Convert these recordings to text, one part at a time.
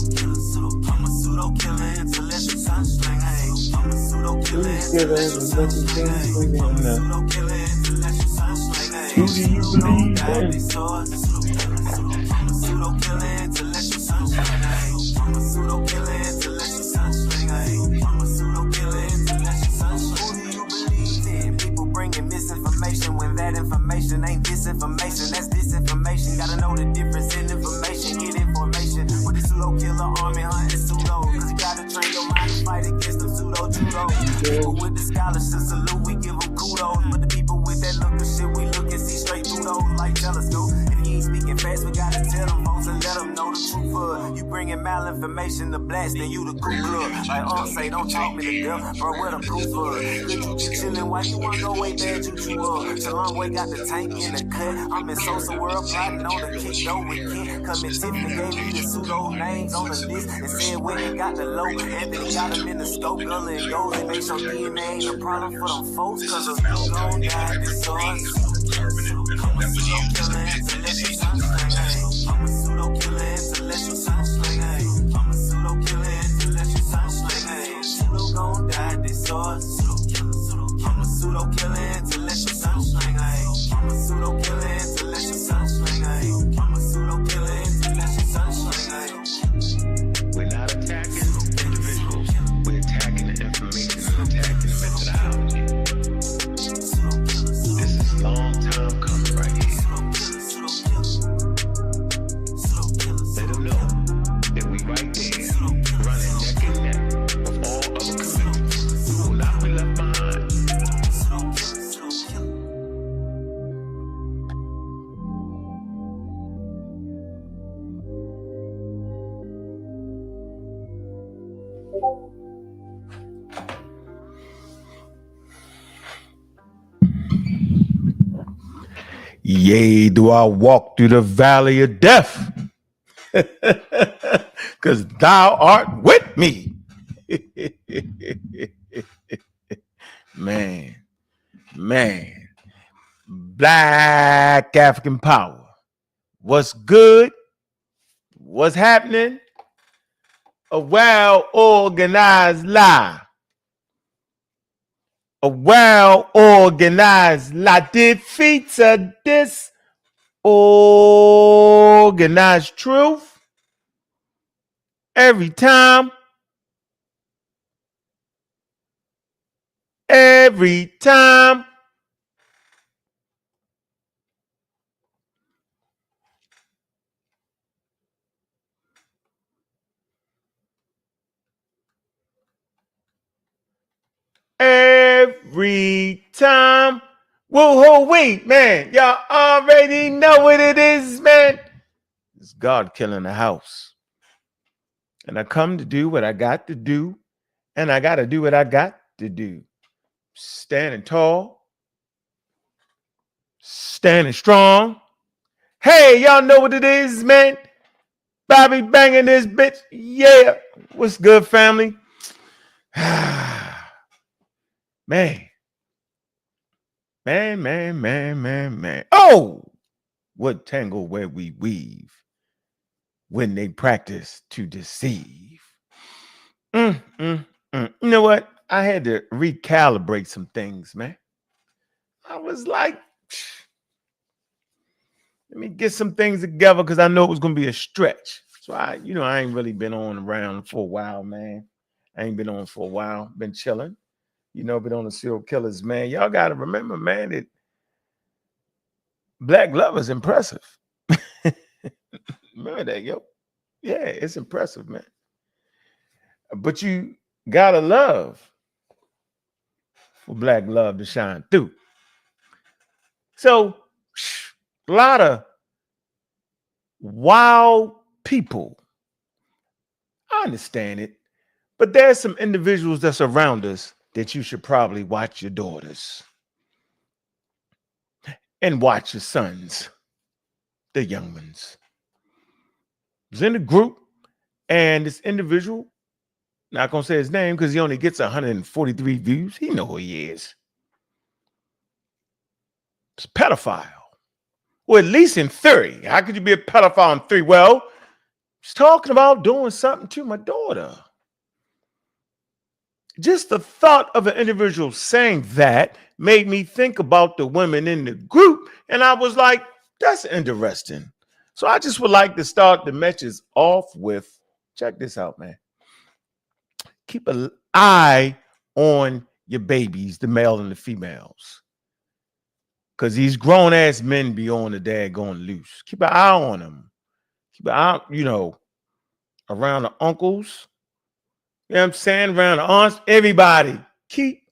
I'm a pseudo killer, intellectual sunsling. I'm a pseudo killer, intellectual sunsling. I'm a pseudo killer, intellectual sunsling. Who do you believe in? I'm a pseudo killer, intellectual sunsling. I'm a pseudo killer, intellectual sunsling. I'm a pseudo killer, intellectual sunsling. Who do you believe in? People bringing misinformation when that information ain't disinformation. That's disinformation. Gotta know the difference in information. Get information with the pseudo killer army hunting pseudo. Cause you gotta train your mind to fight against them pseudo judo. People with the scholarship salute, we give them kudos. But the people with that look of shit, we look and see straight through those like telescope. If you ain't speaking fast, we gotta tell them folks and let them know the truth of. You bringing malinformation to blast, then you the cool club. Like say, don't talk me to death, bro, where the proof of? Good you just chillin', why you wanna go way bad juju up? So long way got the tank in the cut. I'm in Sosa world plotting on the kick though with Kent. Come and Tiffany gave me the pseudo names on the list and said when he got the low. Anthony got him in the scope, girl and gold and make sure DNA ain't a problem for them folks. Cause of you gon' die this source. I'm a pseudo killer, intellectual sunsling. I'm a pseudo killer, intellectual sunsling. I'm a pseudo killer, intellectual sunsling. Pseudo gon' die this source. I'm a pseudo killer, intellectual sunsling. I'm a pseudo killer, intellectual sunsling. I'm a pseudo killer, intellectual sunsling. We're not attacking individuals. We're attacking the information and attacking the methodology. This is a long time coming right here. Let them know that we right there, running neck and neck with all other communities. We will not be left behind. Yea, do I walk through the valley of death? Because thou art with me. Man. Black African power. What's good? What's happening? A well-organized lie. A well-organized lie defeats a disorganized truth every time. Every time. Every time. Whoa, wait, man. Y'all already know what it is, man. It's God killing the house. And I come to do what I got to do. And I got to do what I got to do. Standing tall. Standing strong. Hey, y'all know what it is, man. Bobby banging this bitch. Yeah. What's good, family? Man. Oh, what tangle where we weave when they practice to deceive. You know what? I had to recalibrate some things, man. I was like, let me get some things together because I know it was going to be a stretch. So I ain't really been on around for a while, man. I ain't been on for a while. Been chilling. Been on the serial killers, man. Y'all got to remember, man, that black love is impressive. Remember that, yo. Yeah, it's impressive, man. But you got to love for black love to shine through. So, a lot of wild people. I understand it. But there's some individuals that's around us that you should probably watch your daughters and watch your sons, the young ones. I was in a group, and this individual, not going to say his name because he only gets 143 views. He know who he is. It's a pedophile. Or at least in theory. How could you be a pedophile in theory? Well, He's talking about doing something to my daughter. Just the thought of an individual saying that made me think about the women in the group. And I was like, that's interesting. So I just would like to start the messages off with, check this out, man. Keep an eye on your babies, the male and the females. Because these grown ass men be on the dad going loose. Keep an eye on them. Keep an eye, around the uncles. You know what I'm saying? Around the aunts, everybody. Keep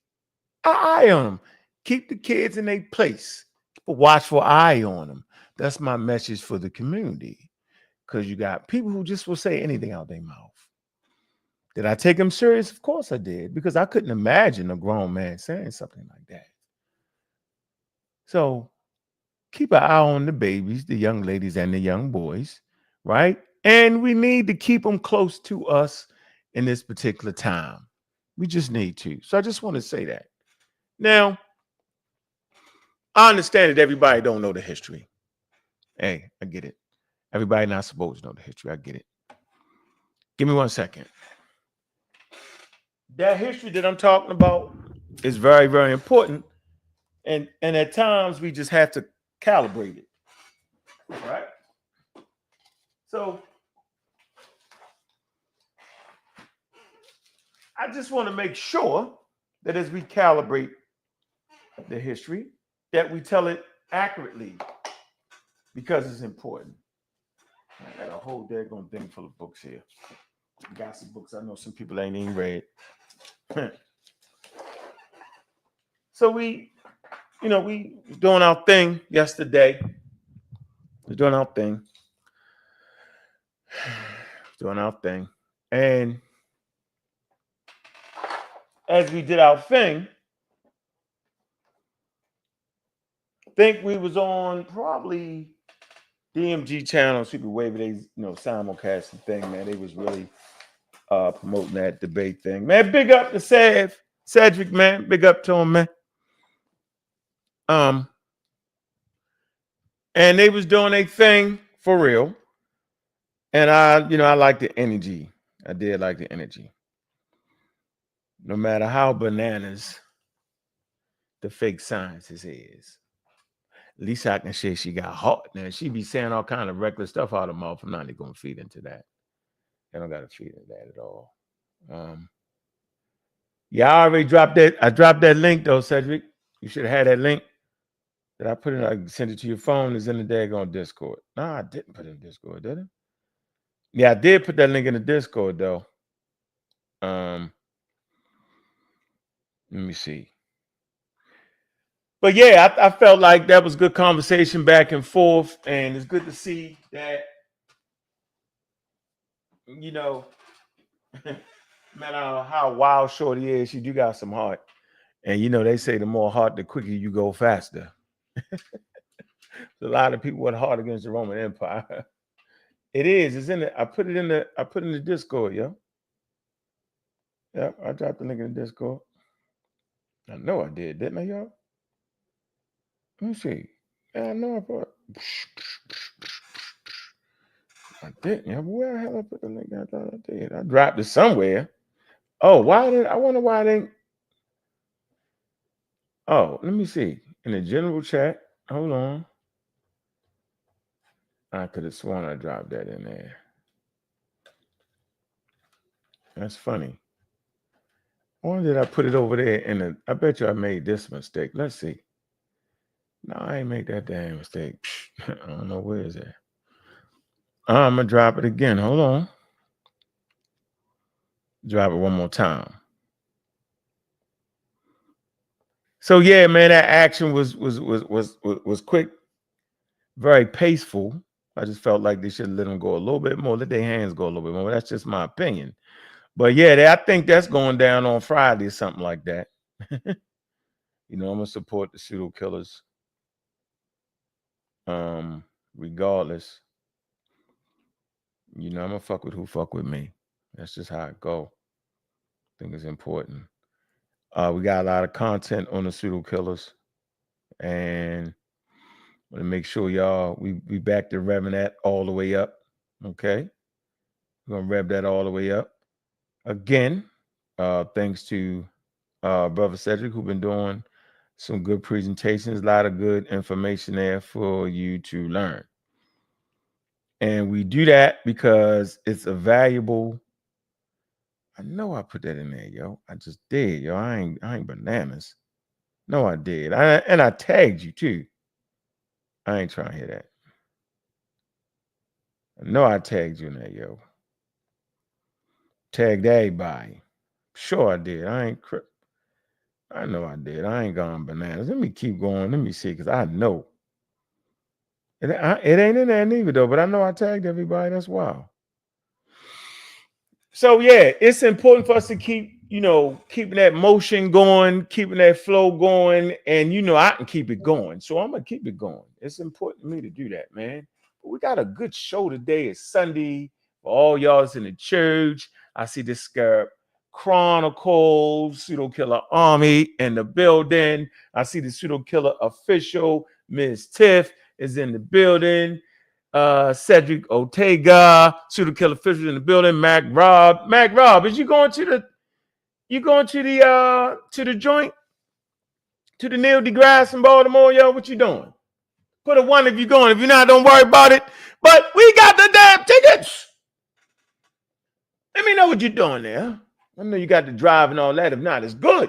an eye on them. Keep the kids in their place. Keep a watchful eye on them. That's my message for the community. Because you got people who just will say anything out their mouth. Did I take them serious? Of course I did. Because I couldn't imagine a grown man saying something like that. So keep an eye on the babies, the young ladies and the young boys, right? And we need to keep them close to us in this particular time. We just need to. So I just want to say that. Now, I understand that everybody don't know the history. Hey, I get it. Everybody not supposed to know the history. I get it. Give me 1 second. That history that I'm talking about is very, very important. And at times we just have to calibrate it. Right? So I just want to make sure that as we calibrate the history, that we tell it accurately because it's important. I got a whole daggone thing full of books here. Got some books I know some people ain't even read. So we was doing our thing yesterday. We're doing our thing. Doing our thing. And as we did our thing, I think we was on probably DMG channel, Super Wave, they simulcasting thing, man. They was really promoting that debate thing. Man, big up to Cedric, man. Big up to him, man. And they was doing a thing for real. And I like the energy. I did like the energy. No matter how bananas the fake scientist is. At least I can say she got hot. Now she be saying all kind of reckless stuff out of her mouth. I'm not going to feed into that. I don't got to feed into that at all. Yeah, I already dropped that. I dropped that link though, Cedric. You should have had that link that I put in. I sent it to your phone. It's in the daggone Discord. No, I didn't put it in Discord, did I? Yeah, I did put that link in the Discord though. Let me see. But yeah, I felt like that was good conversation back and forth, and it's good to see that no matter how wild Shorty is, she do got some heart. And they say the more heart, the quicker you go faster. A lot of people with heart against the Roman Empire. It is. It's in it. I put it in the Discord, yo. Yeah, I dropped the link in the Discord. I know I did, didn't I, y'all? Let me see. Yeah, I know I put. I didn't. Yeah, where the hell I put the link? I thought I did. I dropped it somewhere. Oh, I wonder why I didn't. Oh, let me see. In the general chat. Hold on. I could have sworn I dropped that in there. That's funny. Why did I put it over there I bet you I made this mistake. Let's see. No, I ain't make that damn mistake. I don't know where is it. I'm gonna drop it again. Hold on. Drop it one more time. So yeah, man, that action was quick, very paceful. I just felt like they should let them go a little bit more, let their hands go a little bit more. That's just my opinion. But yeah, I think that's going down on Friday or something like that. I'm gonna support the pseudo killers. Regardless. I'm gonna fuck with who fuck with me. That's just how it go. I think it's important. We got a lot of content on the pseudo killers, and want to make sure y'all we back to revving that all the way up. Okay. We're gonna rev that all the way up. Again, thanks to Brother Cedric, who's been doing some good presentations, a lot of good information there for you to learn. And we do that because it's a valuable. I know I put that in there, yo. I just did, yo. I ain't bananas. No, I did. I tagged you too. I ain't trying to hear that. I know I tagged you in there, yo. Tagged everybody. Sure I did. I know I did. I ain't gone bananas. Let me keep going. Let me see, because I know. It ain't in there neither, though, but I know I tagged everybody. That's wild. So yeah, it's important for us to keep, keeping that motion going, keeping that flow going, and I can keep it going. So I'm gonna keep it going. It's important to me to do that, man. But we got a good show today. It's Sunday for all y'all that's in the church. I see this Scarab Chronicles, Pseudo Killer Army in the building. I see the Pseudo Killer official, Ms. Tiff, is in the building. Cedric Ortega, Pseudo Killer official in the building. Mac Rob, is you going to the joint? To the Neil deGrasse in Baltimore, yo? What you doing? Put a one if you're going. If you're not, don't worry about it. But we got the damn tickets. Let me know what you're doing there. I know you got the drive and all that. If not, it's good.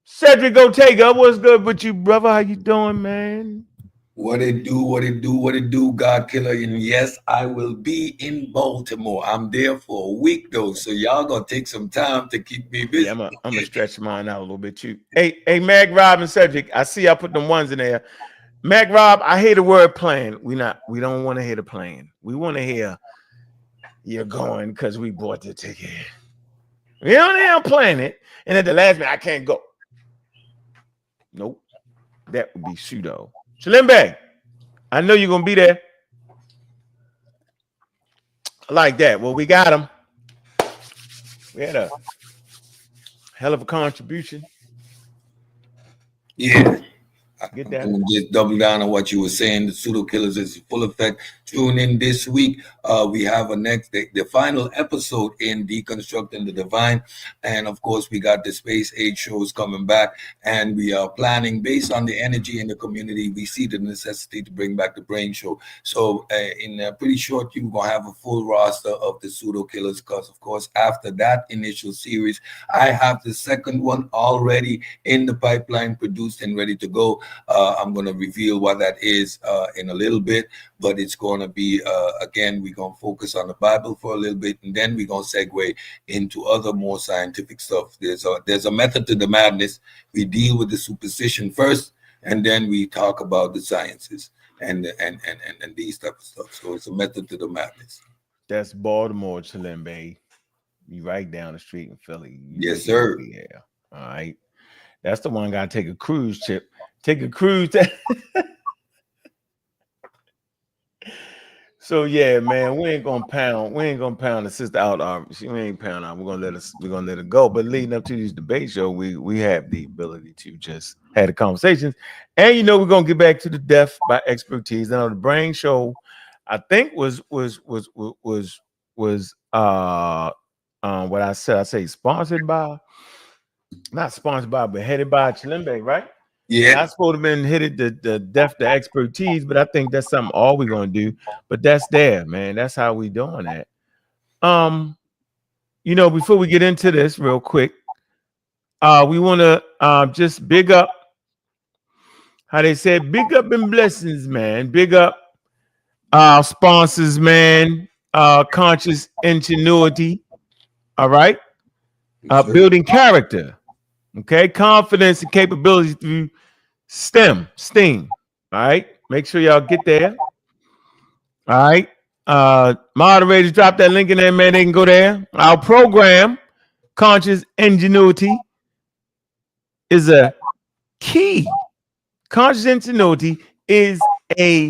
Cedric Ortega, what's good with you, brother? How you doing, man? What it do, God Killer. And yes, I will be in Baltimore. I'm there for a week though, so y'all gonna take some time to keep me busy. Yeah, I'm gonna stretch mine out a little bit too. Hey, Mag Rob and Cedric, I see I put them ones in there. Mag Rob, I hear the word plan. We don't want to hear the plan. We want to hear you're going because we bought the ticket. We don't hear plan it, and at the last minute, I can't go. Nope. That would be pseudo. Shalimbe, I know you're gonna be there. I like that. Well, we got him. We had a hell of a contribution. Yeah. Get that. Just double down on what you were saying. The Pseudo Killers is full effect. Tune in this week. We have the final episode in Deconstructing the Divine, and of course we got the Space Age shows coming back, and we are planning based on the energy in the community. We see the necessity to bring back the Brain Show. So in pretty short, you're gonna have a full roster of the Pseudo Killers, because of course after that initial series, I have the second one already in the pipeline, produced and ready to go. I'm going to reveal what that is in a little bit, but it's going to be, again, we're going to focus on the Bible for a little bit, and then we're going to segue into other more scientific stuff. There's a method to the madness. We deal with the superstition first, and then we talk about the sciences and these type of stuff. So it's a method to the madness. That's Baltimore, Chalimbe. You right down the street in Philly. Yes, sir. Yeah. All right. That's the one got to take a cruise trip. Take a cruise. So yeah, man, we ain't gonna pound the sister out. She ain't pound out. We're gonna let her go. But leading up to these debate show, we have the ability to just have the conversations. And we're gonna get back to the death by expertise. Now the Brain Show, I think was what I said. I say sponsored by, not sponsored by, but headed by Chalimbe, right? Yeah, I supposed to have been hit the depth of expertise, but I think that's something all we're gonna do. But that's there, man. That's how we doing that. Before we get into this real quick, we want to just big up how they said, big up and blessings, man. Big up our sponsors, man. Conscious ingenuity. All right. Building character. Okay, confidence and capabilities through STEAM. All right, make sure y'all get there. All right, moderators, drop that link in there, man. They can go there. Our program, Conscious Ingenuity, is a key. Conscious Ingenuity is a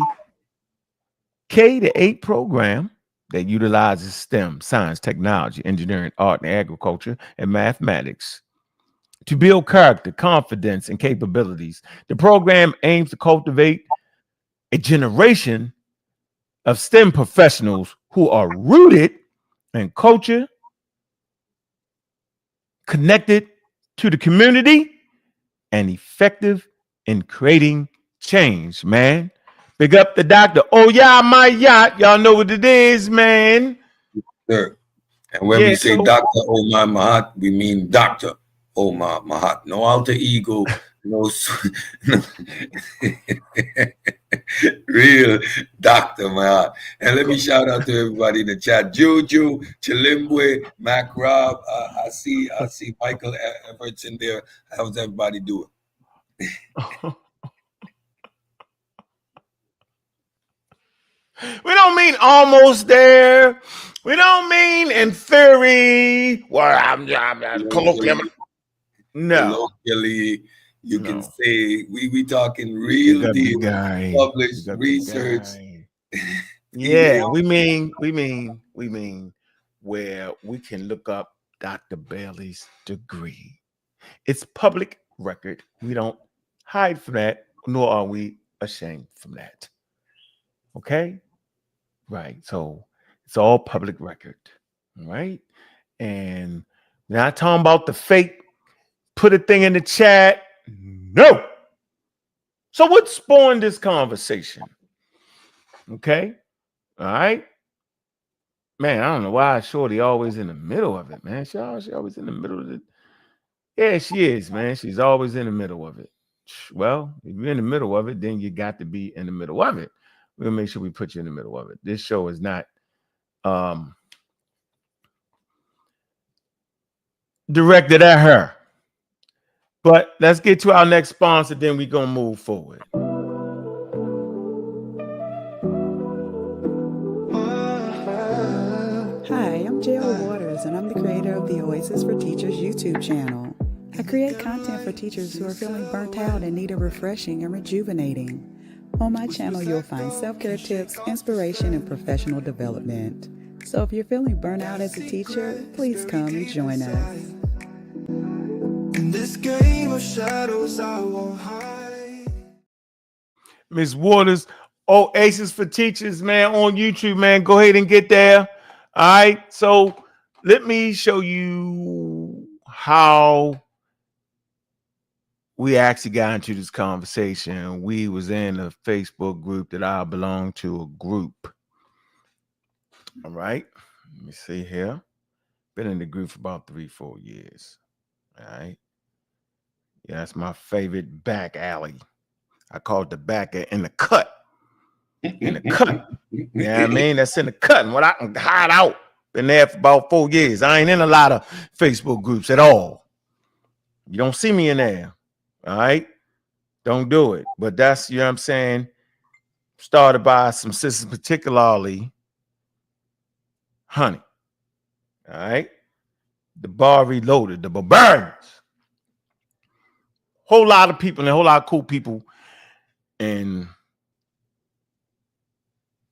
K-8 program that utilizes STEM, science, technology, engineering, art, and agriculture, and mathematics to build character, confidence, and capabilities. The program aims to cultivate a generation of STEM professionals who are rooted in culture, connected to the community, and effective in creating change, man. Big up the doctor. Oh, yeah, my yacht. Y'all know what it is, man. Sir. And when we Yeah, say so Dr. Omar Mahat, we mean Dr. Omar Mahat. No alter ego, no real Dr. Mahat. And let me shout out to everybody in the chat. Juju, Chilimbwe, Mac Rob. I see Michael Everts in there. How's everybody doing? we don't mean almost there. We don't mean in theory. Well, I'm colloquial. No, Colloquially, you can no. say we talking Big real up the deal, guy. published Big up the research. guy. PDA. Yeah, we mean where we can look up Dr. Bailey's degree. It's public record. We don't hide from that, nor are we ashamed from that. Okay? Right. So it's all public record. All right. And we're not talking about the fake, put a thing in the chat. No. So what spawned this conversation? Okay. All right. Man, I don't know why Shorty always in the middle of it, man. She always in the middle of it. Yeah, she is, man. She's always in the middle of it. Well, if you're in the middle of it, then you got to be in the middle of it. We'll make sure we put you in the middle of it. This show is not directed at her. But let's get to our next sponsor, then we're going to move forward. Hi, I'm Jill Waters, and I'm the creator of the Oasis for Teachers YouTube channel. I create content for teachers who are feeling burnt out and need a refreshing and rejuvenating. On my channel, you'll find self-care tips, inspiration, and professional development. So if you're feeling burnt out as a teacher, please come and join us. In this game of shadows, I won't hide. Ms. Waters, Oasis for Teachers, man, on YouTube, man. Go ahead and get there. All right. So let me show you how we actually got into this conversation. We was in a Facebook group that I belong to, a group. All right. Let me see here. Been in the group for about 3-4 years. All right. Yeah, that's my favorite back alley. I call it the back in the cut. In the cut. Yeah, I mean, that's in the cut. And what I can hide out. Been there for about 4 years. I ain't in a lot of Facebook groups at all. You don't see me in there. All right. Don't do it. But that's, you know what I'm saying? Started by some sisters, particularly Honey. All right. The Bar Reloaded, the Barbarians. Whole lot of people and a whole lot of cool people and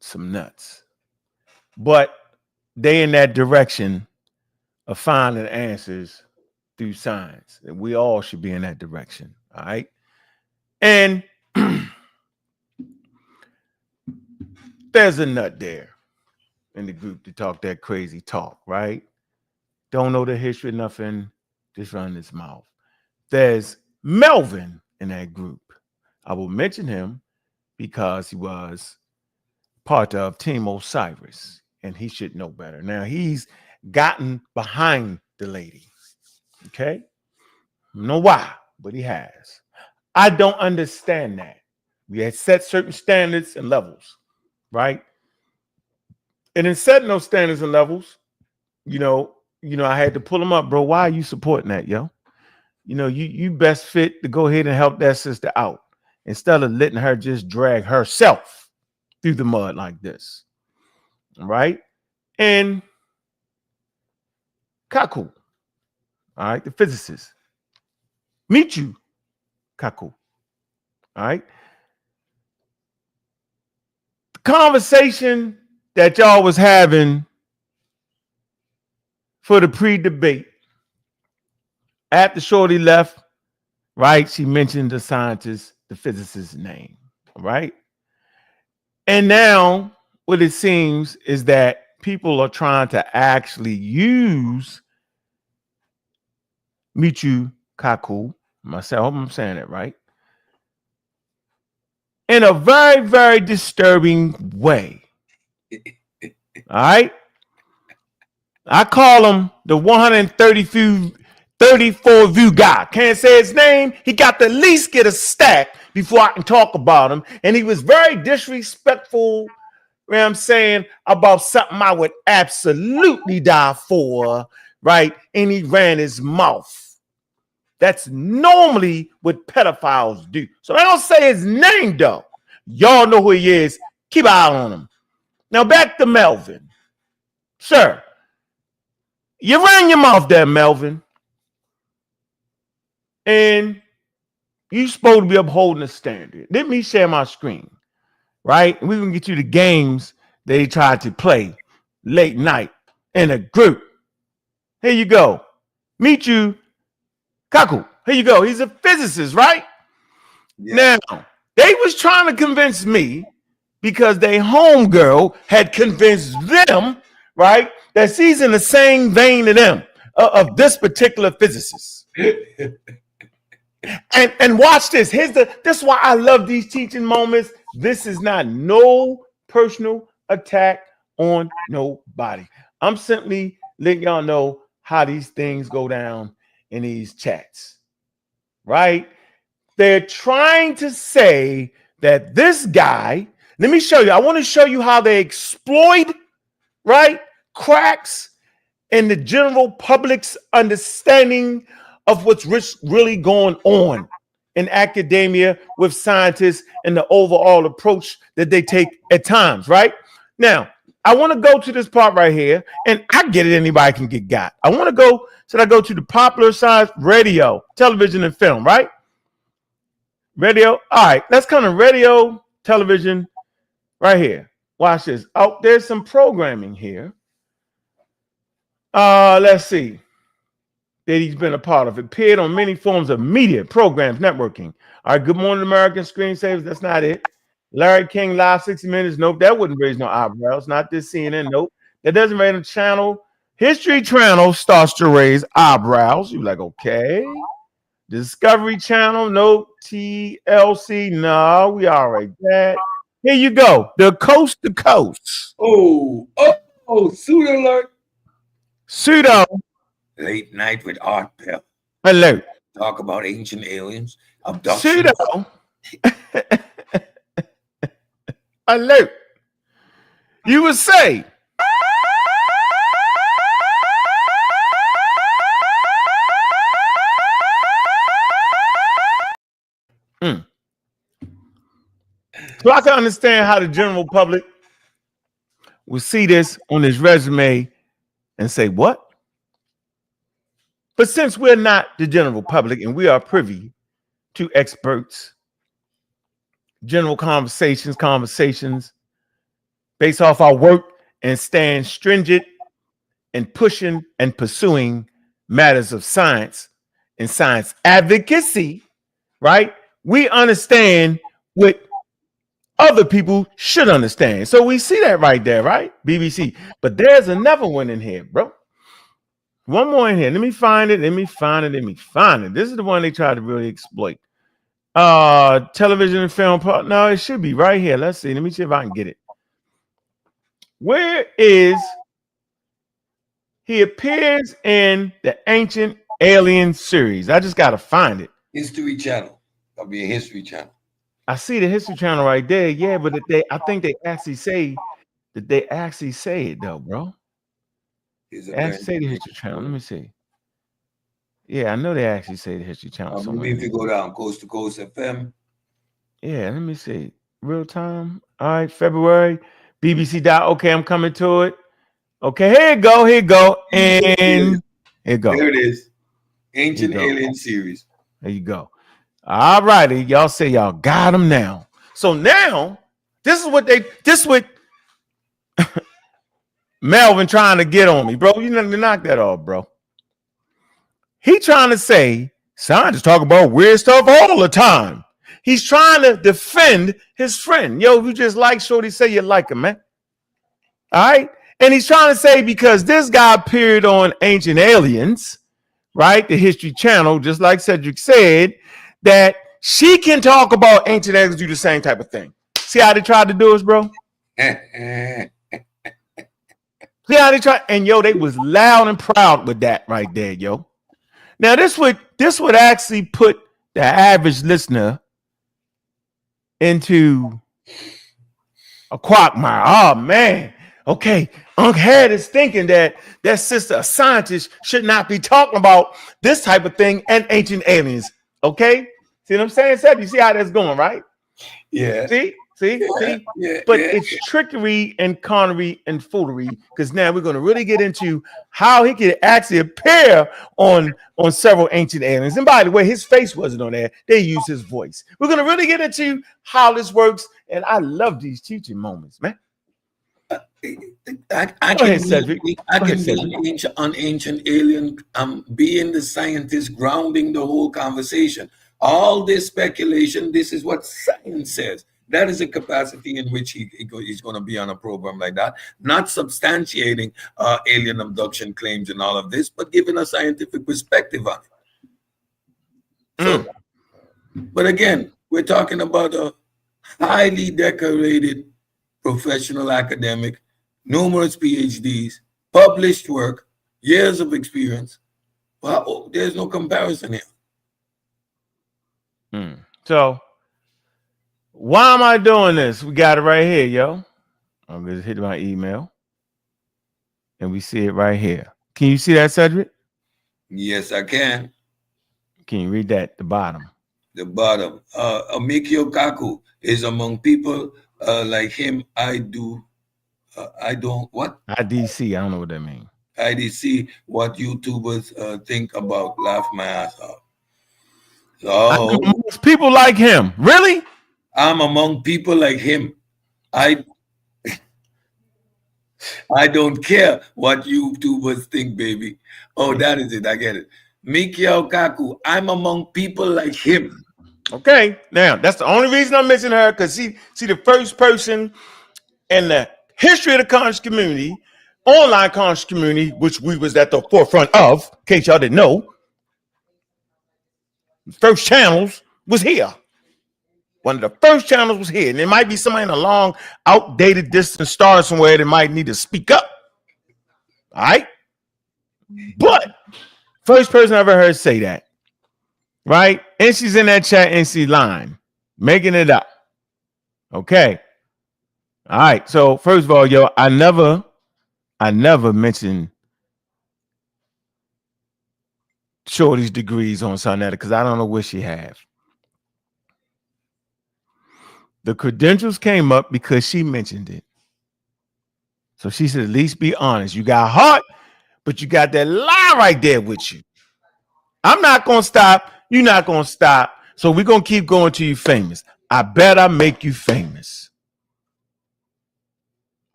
some nuts. But they in that direction of finding answers through science. And we all should be in that direction. All right. And there's a nut there in the group to talk that crazy talk, right? Don't know the history, nothing, just run his mouth. There's Melvin in that group. I will mention him because he was part of Team Osiris, and he should know better. Now, he's gotten behind the lady, okay? I don't know why, but he has. I don't understand that. We had set certain standards and levels, right? And in setting those standards and levels, you know, I had to pull him up, bro. Why are you supporting that, yo? You best fit to go ahead and help that sister out instead of letting her just drag herself through the mud like this. All right. And Kaku, all right, the physicist. Michio, Kaku. All right. The conversation that y'all was having for the pre-debate after Shorty left, right? She mentioned the scientist, the physicist's name, all right? And now what it seems is that people are trying to actually use Michio Kaku, myself, I'm saying it right, in a very, very disturbing way. All right? I call him the 134 view guy. Can't say his name. He got to at least get a stack before I can talk about him. And he was very disrespectful, you know what I'm saying, about something I would absolutely die for, right? And he ran his mouth. That's normally what pedophiles do. So I don't say his name, though. Y'all know who he is. Keep an eye on him. Now back to Melvin. Sir, you ran your mouth there, Melvin. And you're supposed to be upholding a standard. Let me share my screen, right? And we're going to get you the games they tried to play late night in a group. Here you go. Michio Kaku. Here you go. He's a physicist, right? Yeah. Now, they was trying to convince me because their homegirl had convinced them, right, that she's in the same vein of them, of this particular physicist. And watch this. This is why I love these teaching moments. This is not no personal attack on nobody. I'm simply letting y'all know how these things go down in these chats, right? They're trying to say that this guy, let me show you. I want to show you how they exploit, right, cracks in the general public's understanding of what's really going on in academia with scientists and the overall approach that they take at times, right? Now, I want to go to this part right here, and I get it. Anybody can get got. I want to go. Should I go to the popular science, radio, television, and film, right? Radio. All right. Let's come to radio, television, right here. Watch this. Oh, there's some programming here. Let's see. That he's been a part of. It appeared on many forms of media, programs, networking. All right. Good Morning American, Screensavers. That's not it. Larry King Live 60 Minutes. Nope. That wouldn't raise no eyebrows. Not this CNN. Nope. That doesn't raise a channel. History Channel starts to raise eyebrows. You're like, okay. Discovery Channel. Nope. TLC. No, we all right. That. Here you go. The Coast to Coast. Oh, suit alert. Pseudo. Late Night with Art Bell. Alert. Talk about ancient aliens, abductions. Pseudo. Alert. You would say. So I can understand how the general public will see this on his resume and say, what? But since we're not the general public and we are privy to experts, general conversations based off our work and stand stringent and pushing and pursuing matters of science and science advocacy, right? We understand what other people should understand. So we see that right there, right? BBC. But there's another one in here, bro. One more in here. Let me find it. This is the one they try to really exploit. Television and film. No, it should be right here. Let's see. Let me see if I can get it. Where is he? Appears in the Ancient Alien series. I just got to find it. History Channel. That'll be a History Channel. I see the History Channel right there. Yeah, but I think they actually say that they actually say it though, bro. Actually say the History Channel. Let me see. Yeah, I know they actually say the History Channel. Maybe if you go down Coast to Coast FM. Yeah, let me see. Real time. All right, February. BBC. Okay, I'm coming to it. Okay, here you go. And here you go. There it is. Ancient Alien series. There you go. All righty. Y'all say y'all got them now. So now, this is what Melvin trying to get on me, bro. You need to knock that off, bro. He trying to say scientists talk about weird stuff all the time. He's trying to defend his friend. Yo, you just like Shorty, say you like him, man. All right. And he's trying to say because this guy appeared on Ancient Aliens, right? The History Channel, just like Cedric said, that she can talk about ancient aliens, do the same type of thing. See how they tried to do us, bro? See how they tried? And yo, they was loud and proud with that right there, yo. Now this would actually put the average listener into a quagmire. Oh man. Okay, Unc Head is thinking that sister, a scientist, should not be talking about this type of thing and ancient aliens. Okay, see what I'm saying, Seth? You see how that's going, right? Yeah. See. Yeah, But it's trickery and connery and foolery, because now we're going to really get into how he could actually appear on several ancient aliens. And by the way, his face wasn't on there; they used his voice. We're going to really get into how this works, and I love these teaching moments, man. I can be an ancient alien, being the scientist, grounding the whole conversation. All this speculation, this is what science says. That is a capacity in which he's going to be on a program like that, not substantiating alien abduction claims and all of this, but giving a scientific perspective on it. So, but again, we're talking about a highly decorated professional academic, numerous PhDs, published work, years of experience. Well, there's no comparison here. So, why am I doing this? We got it right here, yo. I'm going to hit my email. And we see it right here. Can you see that, Cedric? Yes, I can. Can you read that? The bottom. The bottom. Michio Kaku is among people like him. I don't, what? IDC. I don't know what that means. IDC, what YouTubers think about. Laugh my ass off. So, people like him. Really? I'm among people like him. I don't care what YouTubers think, baby. Oh, that is it. I get it. Michio Kaku, I'm among people like him. Okay, now that's the only reason I'm mentioning her, because see the first person in the history of the conscious community, online conscious community, which we was at the forefront of, in case y'all didn't know, first channels was here. One of the first channels was here. And there might be somebody in a long, outdated, distant star somewhere that might need to speak up. All right? But first person I ever heard say that. Right? And she's in that chat and she's lying, making it up. Okay. All right. So first of all, yo, I never mentioned Shorty's degrees on Sonetta because I don't know what she has. The credentials came up because she mentioned it. So she said, at least be honest. You got heart, but you got that lie right there with you. I'm not going to stop. You're not going to stop. So we're going to keep going till you famous. I bet I make you famous.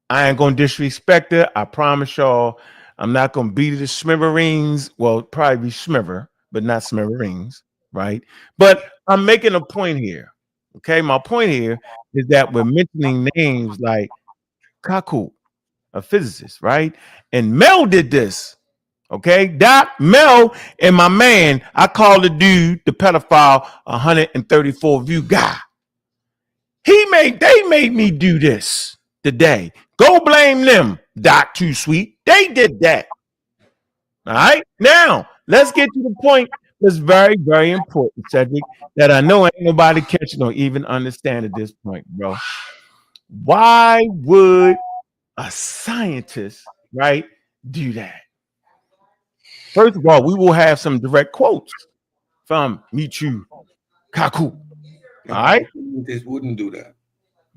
I ain't going to disrespect her. I promise y'all. I'm not going to beat her to smithereens. Well, probably be smiver, but not smithereens, right? But I'm making a point here. Okay, my point here is that we're mentioning names like Kaku, a physicist, right? And Mel did this. Okay, Doc, Mel, and my man, I call the dude the pedophile 134 view guy. They made me do this today. Go blame them, Doc Too Sweet. They did that. All right, now let's get to the point that's very, very important, Cedric, that I know ain't nobody catching or even understand at this point, bro. Why would a scientist, right, do that? First of all, we will have some direct quotes from Michio Kaku. All right? This wouldn't do that.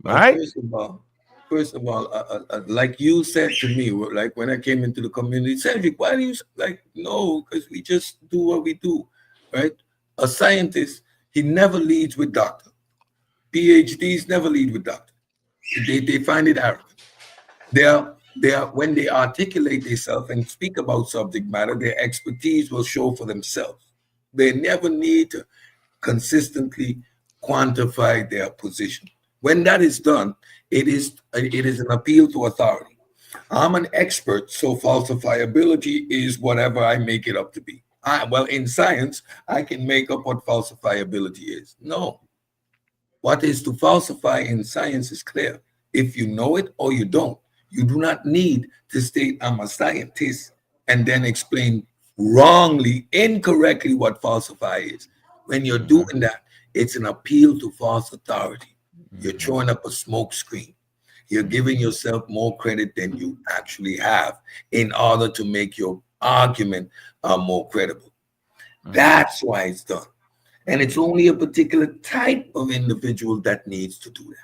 All right? First of all, like you said to me, like when I came into the community, Cedric, why do you like? No, because we just do what we do, right? A scientist, he never leads with doctor. PhDs never lead with doctor. They find it arrogant. They are when they articulate themselves and speak about subject matter, their expertise will show for themselves. They never need to consistently quantify their position. When that is done, it is an appeal to authority. I'm an expert, so falsifiability is whatever I make it up to be. Well, in science, I can make up what falsifiability is. No, what is to falsify in science is clear. If you know it or you don't, you do not need to state I'm a scientist and then explain wrongly, incorrectly what falsify is. When you're doing that, it's an appeal to false authority. You're throwing up a smoke screen. You're giving yourself more credit than you actually have in order to make your argument more credible. That's why it's done. And it's only a particular type of individual that needs to do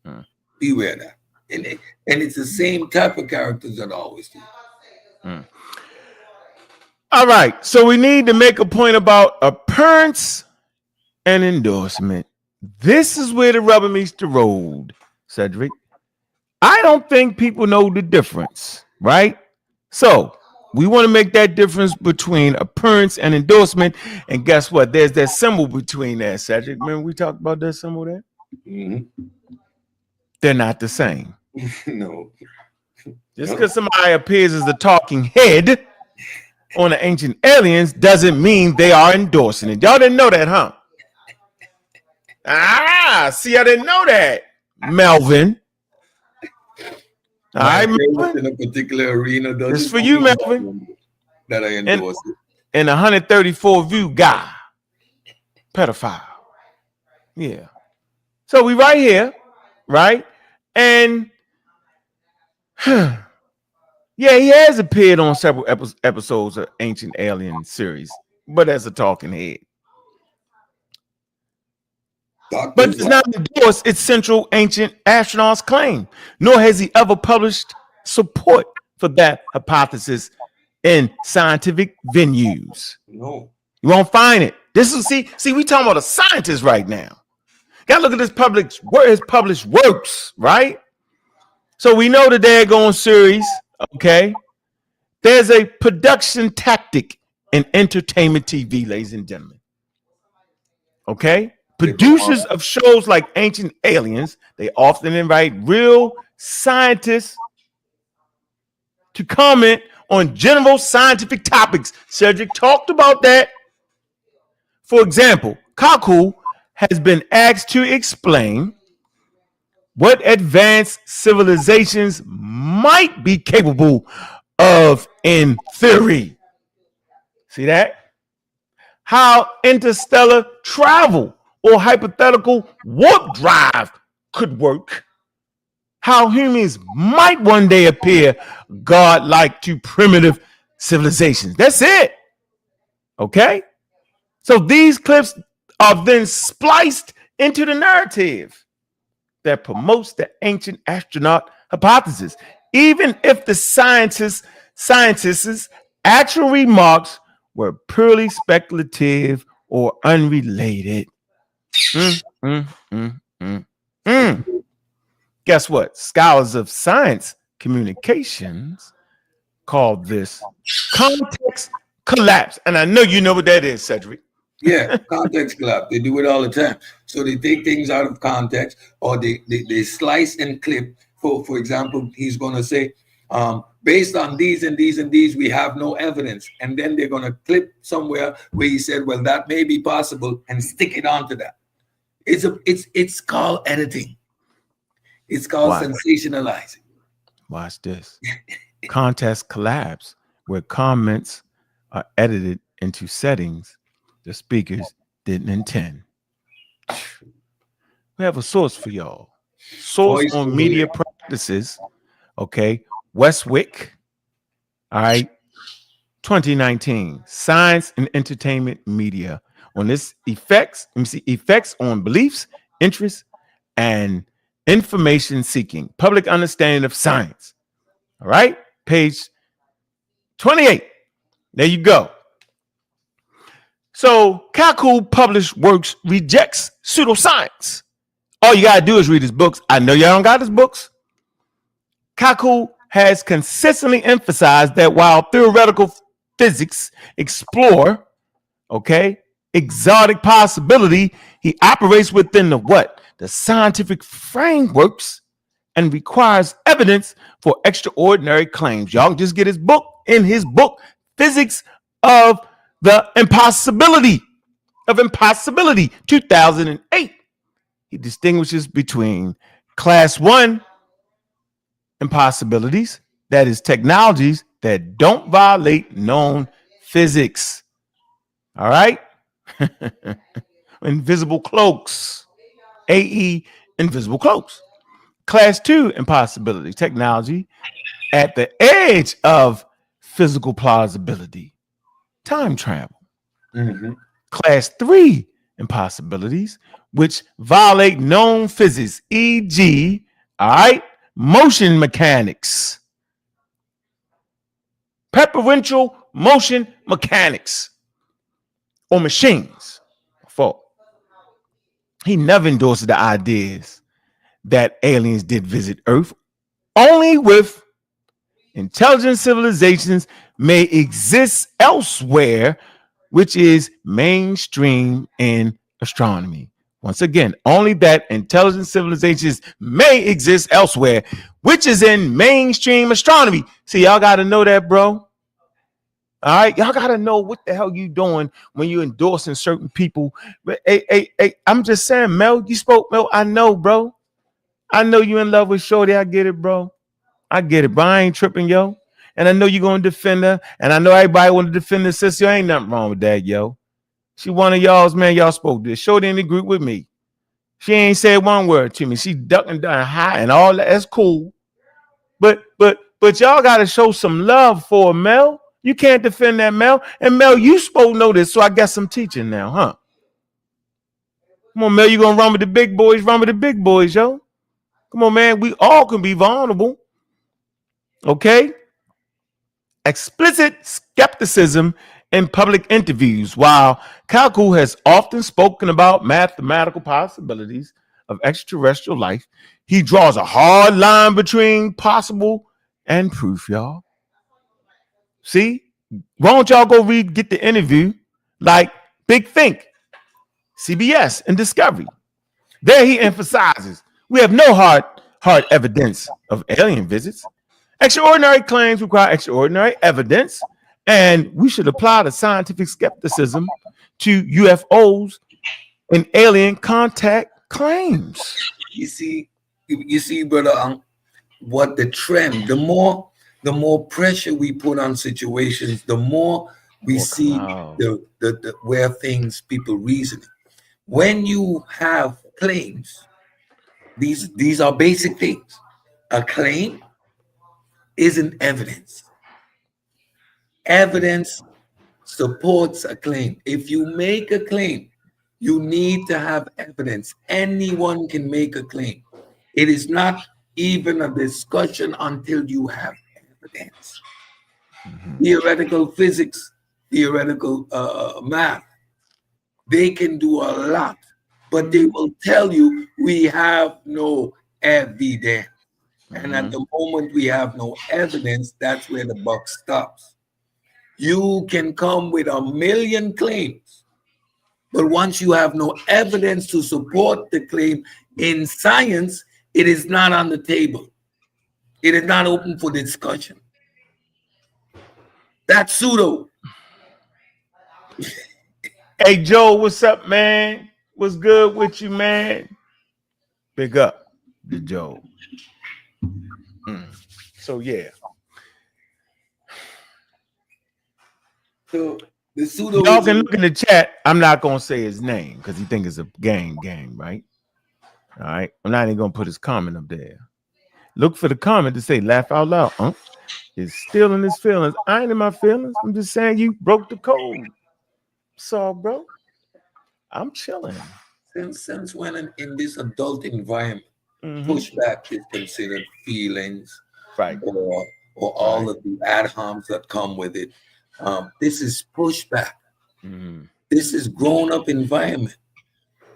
that. Beware that. And it's the same type of characters that always do. All right. So we need to make a point about appearance and endorsement. This is where the rubber meets the road, Cedric. I don't think people know the difference, right? So we want to make that difference between appearance and endorsement. And guess what? There's that symbol between that, Cedric. Remember we talked about that symbol there? Mm-hmm. They're not the same. No. Just because somebody appears as the talking head on the Ancient Aliens doesn't mean they are endorsing it. Y'all didn't know that, huh? See, I didn't know that, Melvin. All right, Melvin. In a particular arena, this is for you, Melvin. That I endorse it. And 134 view guy, pedophile. Yeah. So we right here, right? And yeah, he has appeared on several episodes of Ancient Alien series, but as a talking head. But does not endorse its central ancient astronauts claim, nor has he ever published support for that hypothesis in scientific venues. No. You won't find it. This is see, we talking about a scientist right now. Gotta look at his published works, right? So we know the daggone series, okay? There's a production tactic in entertainment TV, ladies and gentlemen. Okay? Producers of shows like Ancient Aliens, they often invite real scientists to comment on general scientific topics. Cedric talked about that. For example, Kaku has been asked to explain what advanced civilizations might be capable of in theory. See that? How interstellar travel or hypothetical warp drive could work. How humans might one day appear godlike to primitive civilizations. That's it. Okay? So these clips are then spliced into the narrative that promotes the ancient astronaut hypothesis, even if the scientists' actual remarks were purely speculative or unrelated. Guess what? Scholars of science communications call this context collapse. And I know you know what that is, Cedric. Yeah, context collapse. They do it all the time. So they take things out of context, or they slice and clip. For example, he's going to say, based on these and these and these, we have no evidence. And then they're going to clip somewhere where he said, well, that may be possible, and stick it onto that. It's called editing. It's called sensationalizing. Watch this. Context collapse, where comments are edited into settings the speakers didn't intend. We have a source for y'all. Source on media practices. Okay. Westwick. All right. 2019. Science and entertainment media. On this effects on beliefs, interests, and information seeking. Public understanding of science. All right. Page 28. There you go. So Kaku published works rejects pseudoscience. All you gotta do is read his books. I know y'all don't got his books. Kaku has consistently emphasized that while theoretical physics explore, exotic possibility, he operates within the scientific frameworks and requires evidence for extraordinary claims. Y'all can just get his book, Physics of the Impossibility, 2008. He distinguishes between class 1 impossibilities, that is technologies that don't violate known physics. All right? Invisible cloaks, AE, invisible cloaks. Class 2 impossibility, technology at the edge of physical plausibility, time travel. Mhm. Class 3 impossibilities, which violate known physics, e.g., all right, motion mechanics, preferential motion mechanics, or machines. Fault. He never endorsed the ideas that aliens did visit Earth, only with intelligent civilizations may exist elsewhere, which is mainstream in astronomy. Once again, only that intelligent civilizations may exist elsewhere, which is in mainstream astronomy. See, y'all got to know that, bro. All right, y'all got to know what the hell you doing when you endorsing certain people. But hey, I'm just saying, Mel, you spoke, Mel. I know, bro. I know you in love with Shorty. I get it, bro. I get it, but I ain't tripping, yo. And I know you're gonna defend her, and I know everybody want to defend the sister. Ain't nothing wrong with that, yo. She one of y'all's, man. Y'all spoke this. Showed in the group with me. She ain't said one word to me. She ducking down high and all that. That's cool. But y'all gotta show some love for Mel. You can't defend that, Mel. And Mel, you spoke notice, so I got some teaching now, huh? Come on, Mel, you gonna run with the big boys, yo. Come on, man. We all can be vulnerable. Okay? Explicit skepticism in public interviews. While Kaku has often spoken about mathematical possibilities of extraterrestrial life, he draws a hard line between possible and proof, y'all. See? Why don't y'all go get the interview like Big Think, CBS, and Discovery? There he emphasizes we have no hard evidence of alien visits. Extraordinary claims require extraordinary evidence, and we should apply the scientific skepticism to UFOs and alien contact claims. You see, brother, what the trend, the more pressure we put on situations, the more we see the where things people reasoning. When you have claims, these are basic things. A claim isn't evidence. Evidence supports a claim. If you make a claim, you need to have evidence. Anyone can make a claim. It is not even a discussion until you have evidence. Theoretical physics, theoretical math, they can do a lot, but they will tell you we have no evidence. And at the moment we have no evidence, that's where the buck stops. You can come with a million claims, but once you have no evidence to support the claim in science, it is not on the table. It is not open for discussion. That's pseudo. Hey, Joe, what's up, man? What's good with you, man? Big up to Joe. So, yeah. So the pseudo. Y'all can look in the chat. I'm not going to say his name because he think it's a game, right? All right. I'm not even going to put his comment up there. Look for the comment to say laugh out loud. Is still in his feelings. I ain't in my feelings. I'm just saying you broke the code. So, bro, I'm chilling. Since when in this adult environment, pushback is considered feelings, right, or all of the ad homs that come with it. This is pushback. This is grown-up environment.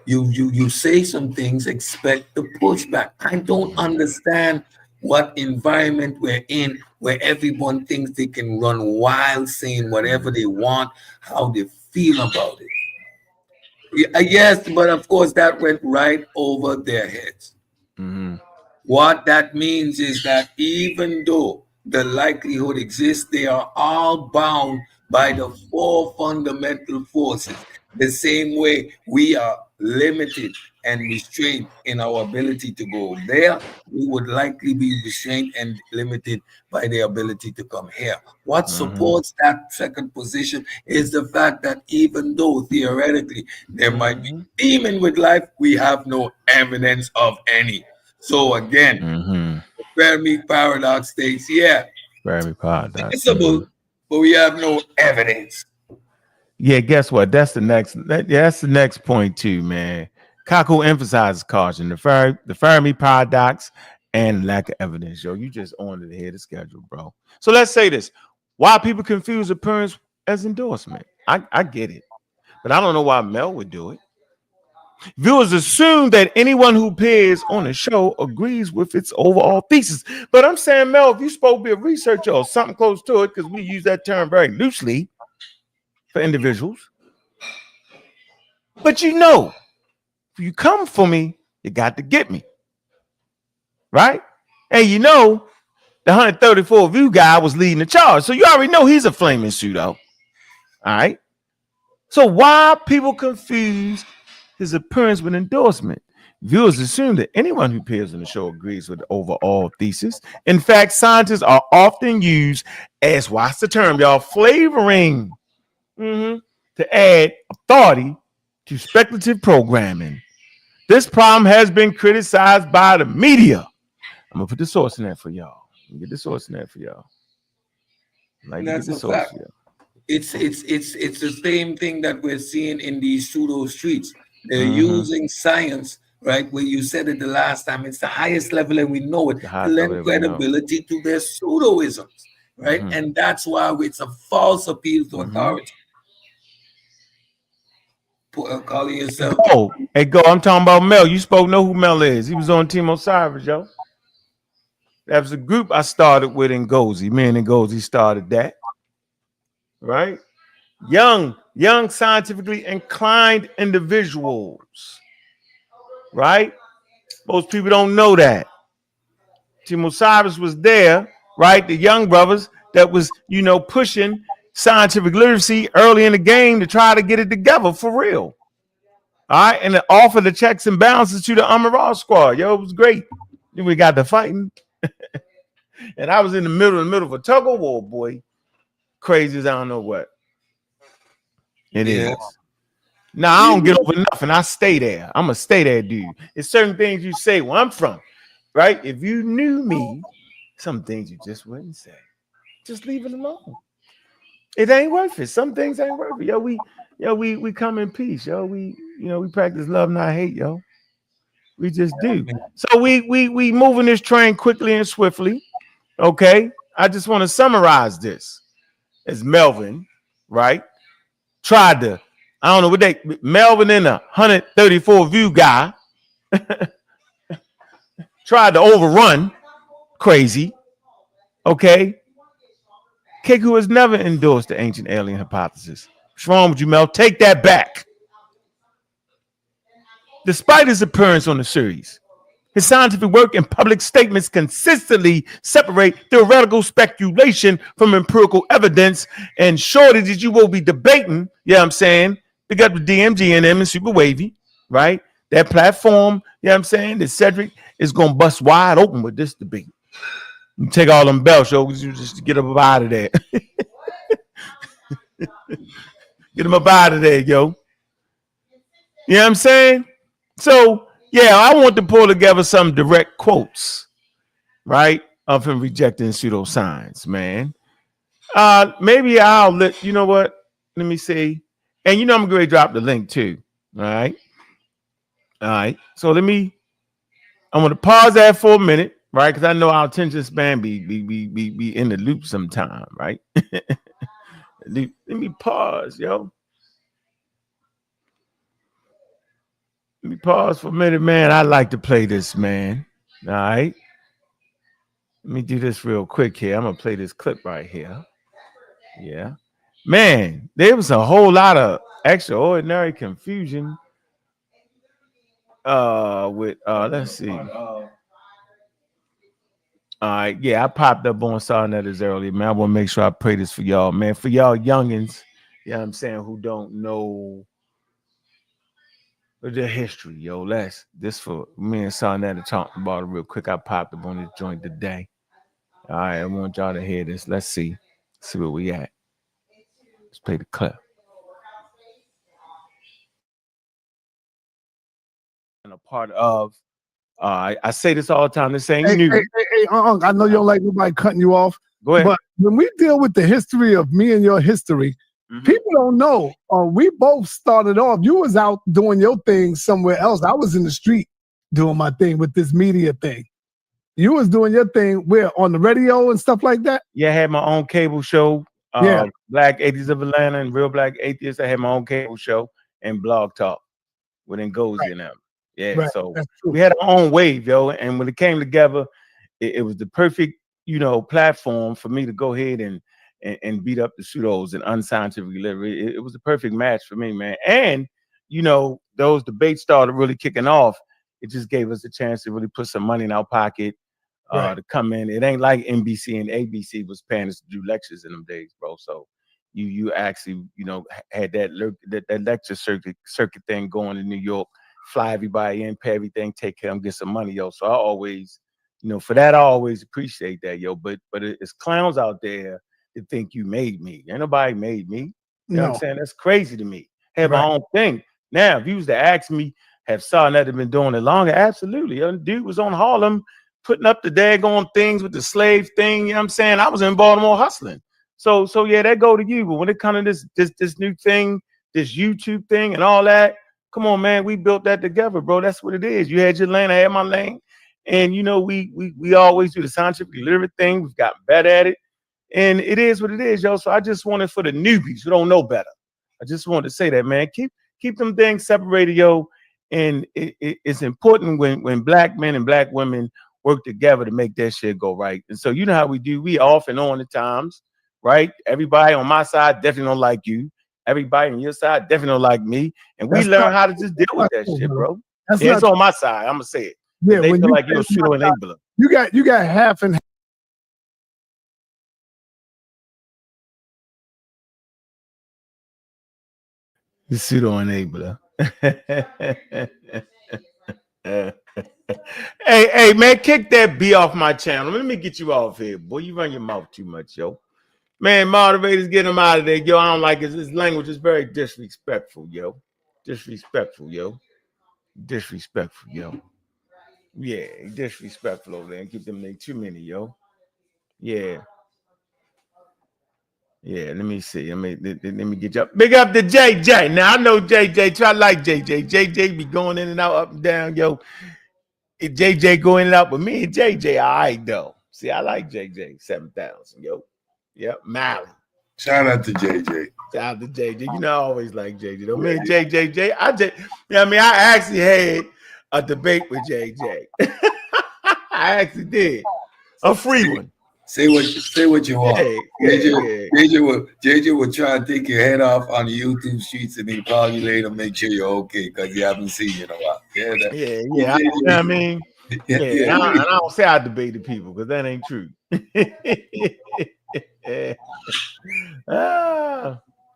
You say some things, expect the pushback. I don't understand what environment we're in where everyone thinks they can run wild saying whatever they want, how they feel about it. Yes, but of course that went right over their heads. What that means is that even though the likelihood exists, they are all bound by the four fundamental forces. The same way we are limited and restrained in our ability to go there, we would likely be restrained and limited by the ability to come here. What Mm-hmm. supports that second position is the fact that even though theoretically there might be Mm-hmm. demon with life, we have no evidence of any. So again, Mm-hmm. the Fermi paradox states, yeah, Very paradox. Mm-hmm. possible, but we have no evidence. Yeah, guess what? That's the next point too, man. Kaku emphasizes caution, the Fermi paradox, and lack of evidence. Yo, you just on to the head of schedule, bro. So let's say this: why people confuse appearance as endorsement? I get it, but I don't know why Mel would do it. Viewers assume that anyone who appears on the show agrees with its overall thesis. But I'm saying, Mel, if you're supposed to be a researcher or something close to it, because we use that term very loosely for individuals. But if you come for me, you got to get me. Right? And the 134 view guy was leading the charge. So you already know he's a flaming pseudo. All right. So why people confuse his appearance with endorsement? Viewers assume that anyone who appears on the show agrees with the overall thesis. In fact, scientists are often used as, what's the term, y'all? Flavoring, to add authority to speculative programming. This problem has been criticized by the media. I'm gonna put the source in there for y'all. Get the source in there for y'all. I'd like And to get that's the a source fact. for y'all. It's the same thing that we're seeing in these pseudo streets. They're Mm-hmm. using science, right? Where you said it the last time, it's the highest level, and we know it The to highest level lend that we know. credibility to their pseudoisms, right? Mm-hmm. And that's why it's a false appeal to Mm-hmm. authority. Calling yourself, Go. I'm talking about Mel. You spoke know who Mel is. He was on Team Osiris, yo. That was a group I started with in Gozi. Me and Gozi started that. Right? Young, scientifically inclined individuals. Right? Most people don't know that. Team Osiris was there, right? The young brothers that was, pushing scientific literacy early in the game to try to get it together for real. All right, and it offered the checks and balances to the Amaral squad. Yo, it was great. Then we got to fighting, and I was in the middle of a tug of war, boy. Crazy as I don't know what it yeah, is. Now I don't get over nothing. I stay there. I'm a stay there dude. It's certain things you say where I'm from, right? If you knew me, some things you just wouldn't say. Just leave it alone. It ain't worth it. Some things ain't worth it. We come in peace, yo. We practice love, not hate, yo. We just do. So we moving this train quickly and swiftly. Okay. I just want to summarize this as Melvin, right? Tried to, I don't know what Melvin and a 134 view guy tried to overrun crazy. Okay. Kaku has never endorsed the ancient alien hypothesis. What's wrong with you, Mel? Take that back. Despite his appearance on the series, his scientific work and public statements consistently separate theoretical speculation from empirical evidence. And shorty that you will be debating, I'm saying, pick up the DMG and them and Super Wavy, right? That platform, I'm saying, that Cedric is going to bust wide open with this debate. You take all them bells, yo, you just get up out of there. Get them up out of there, yo. You know what I'm saying? So, I want to pull together some direct quotes, right, of him rejecting pseudoscience, man. Maybe I'll you know what? Let me see. And I'm going to drop the link too. All right. All right. So I'm going to pause that for a minute, right? Because I know our attention span be in the loop sometime, right? Let me pause, yo. Let me pause for a minute, man. I like to play this, man. All right. Let me do this real quick here. I'm going to play this clip right here. Yeah. Man, there was a whole lot of extraordinary confusion with let's see. All right, yeah, I popped up on Sarnetters earlier, man. I want to make sure I pray this for y'all, man. For y'all youngins, you know what I'm saying, who don't know the history, yo. This for me and Sarnetta talking about it real quick. I popped up on this joint today. All right, I want y'all to hear this. Let's see where we at. Let's play the clip. And a part of, I say this all the time. This ain't new. I know you don't like nobody cutting you off. Go ahead. But when we deal with the history of me and your history, people don't know. We both started off. You was out doing your thing somewhere else. I was in the street doing my thing with this media thing. You was doing your thing where on the radio and stuff like that. Yeah, I had my own cable show. Black Atheists of Atlanta and Real Black Atheists. I had my own cable show and blog talk with Ngozi and them. Yeah, Right, so that's true. we had our own wave, yo. And when it came together, it was the perfect, platform for me to go ahead and beat up the pseudos and unscientific literary. It was the perfect match for me, man. And those debates started really kicking off. It just gave us a chance to really put some money in our pocket to come in. It ain't like NBC and ABC was paying us to do lectures in them days, bro. So you actually had that lecture circuit thing going in New York. Fly everybody in, pay everything, take care of them, get some money, yo. So I always, for that, I always appreciate that, yo. But it's clowns out there that think you made me. Ain't nobody made me. You know what I'm saying? That's crazy to me. Have my own thing. Now, if you was to ask me, have Sarnetta been doing it longer? Absolutely. Dude was on Harlem putting up the daggone things with the slave thing. You know what I'm saying? I was in Baltimore hustling. So yeah, that go to you. But when it comes to this new thing, this YouTube thing and all that, come on, man. We built that together, bro. That's what it is. You had your lane, I had my lane. And we always do the scientific literate thing. We've gotten better at it. And it is what it is, yo. So I just wanted for the newbies who don't know better. I just wanted to say that, man. Keep them things separated, yo. And it's important when black men and black women work together to make that shit go right. And so you know how we do. We off and on at times, right? Everybody on my side definitely don't like you. Everybody on your side definitely don't like me. And we learn how to just deal with that shit, bro. It's on my side. I'm gonna say it. Yeah, they feel like you're a pseudo enabler. You got half and half. The pseudo enabler. Hey, man, kick that B off my channel. Let me get you off here, boy. You run your mouth too much, yo. Man, moderators, get him out of there, yo. I don't like his language is very disrespectful, yo. Disrespectful, yo. Yeah, disrespectful over there. And keep them there too many, yo. Yeah. Yeah, let me see. Let me get you up. Big up to JJ. Now I know JJ. Try like JJ. JJ be going in and out, up and down, yo. If JJ go in and out, but me and JJ, all right though. See, I like JJ 7,000, yo. Yep, Mally. Shout out to JJ. Shout out to JJ. You know, I always like JJ though. Me and JJ, I actually had a debate with JJ. I actually did. A free one. Say what you want. JJ will try to take your head off on the YouTube streets and he call you later, make sure you're okay because you haven't seen you in a while. Yeah. You know what I mean? And I don't say I debated people because that ain't true.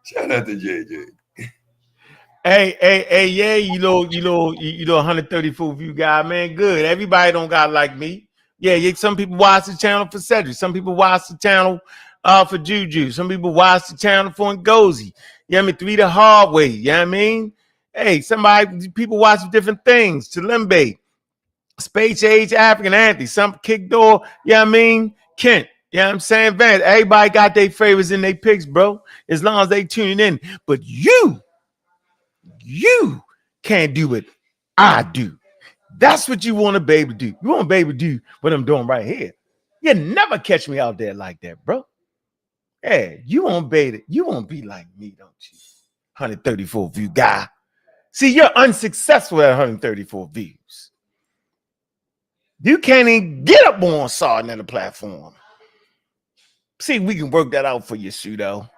Shout out to JJ. Hey, yeah, you know, 134 view guy, man. Good. Everybody don't got like me. Yeah, some people watch the channel for Cedric. Some people watch the channel for Juju. Some people watch the channel for Ngozi. You know what I mean? 3 the hard way. You know what I mean? Hey, people watch different things. Talimbe, Space Age, African Anthony, some Kick Door, you know what I mean? Kent, you know what I'm saying? Vance, everybody got their favorites and their picks, bro, as long as they tuning in. But you can't do what I do. That's what you want to be able to do. You want to be able to do what I'm doing right here. You never catch me out there like that, bro. Hey, you won't be like me, don't you? 134 view guy. See, you're unsuccessful at 134 views. You can't even get up on Sarnetta platform. See, we can work that out for you, pseudo.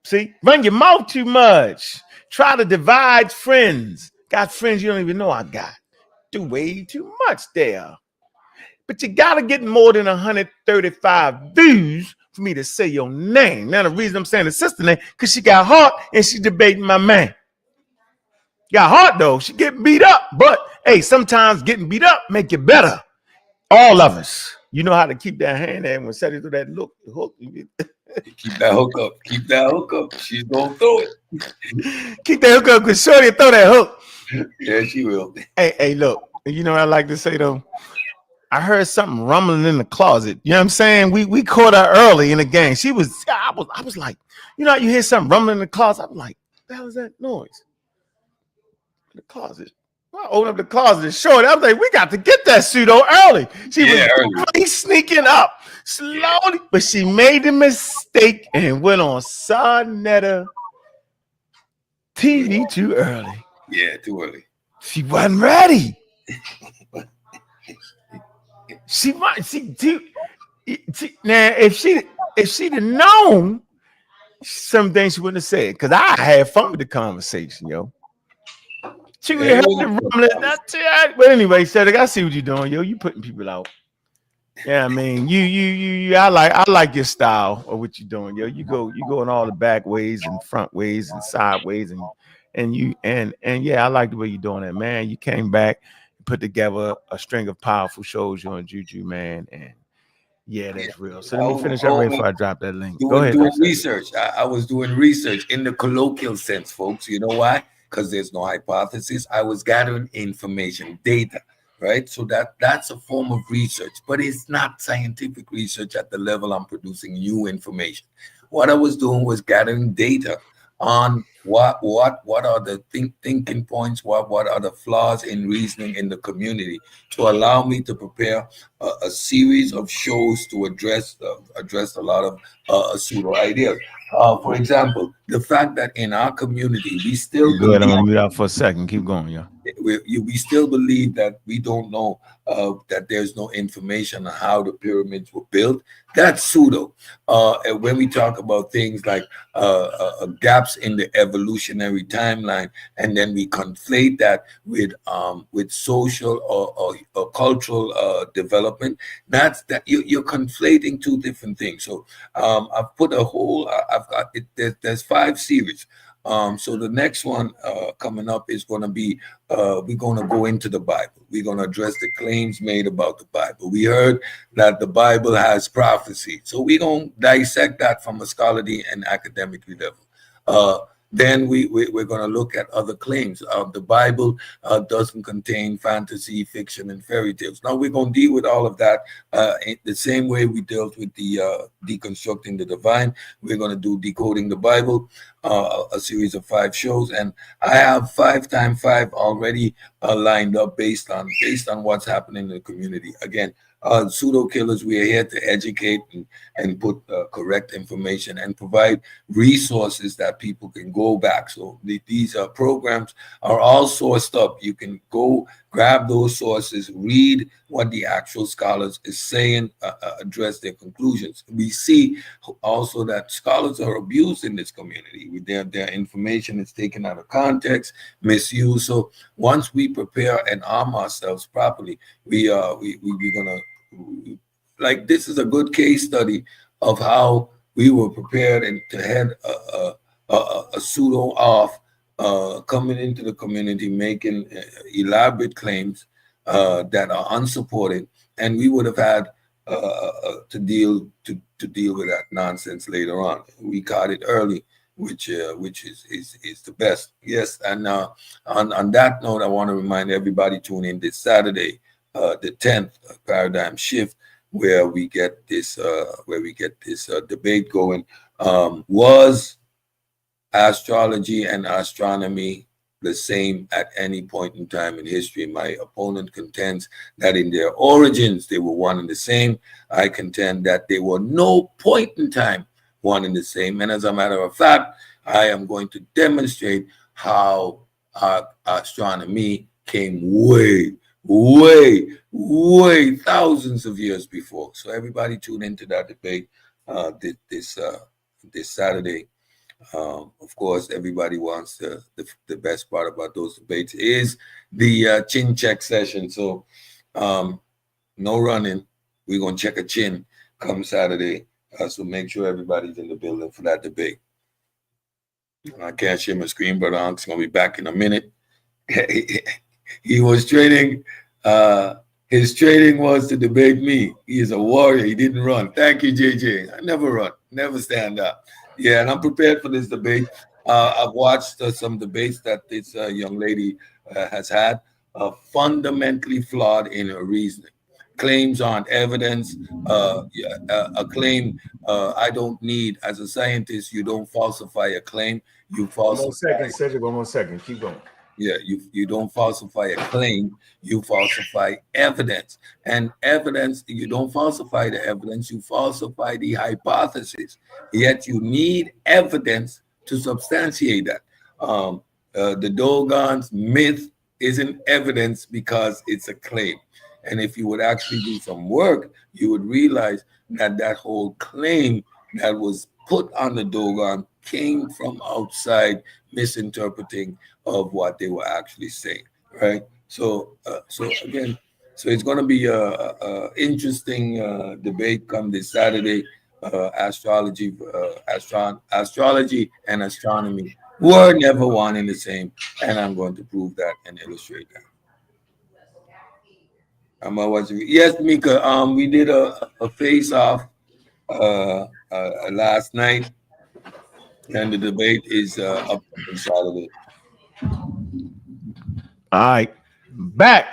See, run your mouth too much. Try to divide friends. Got friends you don't even know I got. Do way too much there. but you gotta get more than 135 views for me to say your name. Now the reason I'm saying the sister name, because she got heart and she debating my man. Got heart though, she getting beat up, but hey, sometimes getting beat up make you better. All of us. You know how to keep that hand there when set it through that hook. Keep that hook up. Keep that hook up. She's gonna throw it. Keep that hook up because Shorty throw that hook. Yeah, she will. Hey, look. You know what I like to say though? I heard something rumbling in the closet. You know what I'm saying? We caught her early in the game. I was like, you know how you hear something rumbling in the closet? I was like, what the hell is that noise? In the closet. I opened up the closet and showed it. I was like, we got to get that pseudo early. She was sneaking up slowly, but she made the mistake and went on Sonetta TV too early. Yeah, too early. She wasn't ready. Now if she'd have known some things she wouldn't have said, because I had fun with the conversation, yo. She would have heard the rumbling. But anyway, Cedric, I see what you're doing, yo. You putting people out. Yeah, I mean, I like your style of what you're doing, yo. You go in all the back ways and front ways and sideways and yeah, I like the way you're doing it, man. You came back and put together a string of powerful shows, you and Juju, man, and yeah, that's real. So let me finish up right before I drop that link. Go ahead. Doing research. I was doing research in the colloquial sense, folks. You know why? Because there's no hypothesis. I was gathering information, data, right? So that's a form of research, but it's not scientific research at the level I'm producing new information. What I was doing was gathering data on what are the thinking points, what are the flaws in reasoning in the community to allow me to prepare a series of shows to address a lot of pseudo ideas. For example, the fact that in our community we still go ahead. I'm gonna mute out for a second. Keep going, yeah. We still believe that we don't know that there's no information on how the pyramids were built. That's pseudo. And when we talk about things like gaps in the evolutionary timeline, and then we conflate that with social or cultural development, that's that you're conflating two different things. So I've put a whole. I've got it. There's 5 series. So the next one coming up is going to be we're going to go into the Bible. We're going to address the claims made about the Bible. We heard that the Bible has prophecy, so we're going to dissect that from a scholarly and academic level. Then we're going to look at other claims. The Bible doesn't contain fantasy, fiction, and fairy tales. Now we're going to deal with all of that in the same way we dealt with the deconstructing the divine. We're going to do decoding the Bible, a series of 5 shows, and I have 5 times 5 already lined up based on what's happening in the community. Again, pseudo killers, we are here to educate and put correct information and provide resources that people can go back. So these programs are all sourced up. You can go grab those sources, read what the actual scholars is saying, address their conclusions. We see also that scholars are abused in this community. Their information is taken out of context, misused. So once we prepare and arm ourselves properly, we're gonna, like, this is a good case study of how we were prepared and to head a pseudo off, coming into the community, making elaborate claims that are unsupported, and we would have had to deal with that nonsense later on. We caught it early, which is the best. Yes, and on that note, I want to remind everybody, tune in this Saturday, the 10th, paradigm shift, where we get this debate going. Was astrology and astronomy the same at any point in time in history? My opponent contends that in their origins they were one and the same. I contend that they were no point in time one and the same. And as a matter of fact, I am going to demonstrate how astronomy came way thousands of years before. So everybody tune into that debate this Saturday. Of course, everybody wants the best part about those debates is the chin check session. So no running. We're going to check a chin come Saturday. So make sure everybody's in the building for that debate. I can't share my screen, but Unc's going to be back in a minute. He was training. His training was to debate me. He is a warrior. He didn't run. Thank you, JJ. I never run, never stand up. Yeah, and I'm prepared for this debate. I've watched some debates that this young lady has had, fundamentally flawed in her reasoning. Claims aren't evidence. A claim I don't need. As a scientist, you don't falsify a claim. You One more falsify. second, Cedric. 1 more second. Keep going. Yeah, you don't falsify a claim, you falsify evidence. And evidence, you don't falsify the evidence, you falsify the hypothesis. Yet you need evidence to substantiate that. The Dogon's myth isn't evidence because it's a claim. And if you would actually do some work, you would realize that that whole claim that was put on the Dogon came from outside misinterpreting of what they were actually saying, right? So again, so it's going to be a interesting debate come this Saturday. Astrology and astronomy were never one and the same, and I'm going to prove that and illustrate that. I'm watching. Yes, Mika. We did a face off last night, and the debate is up on Saturday. All right, back.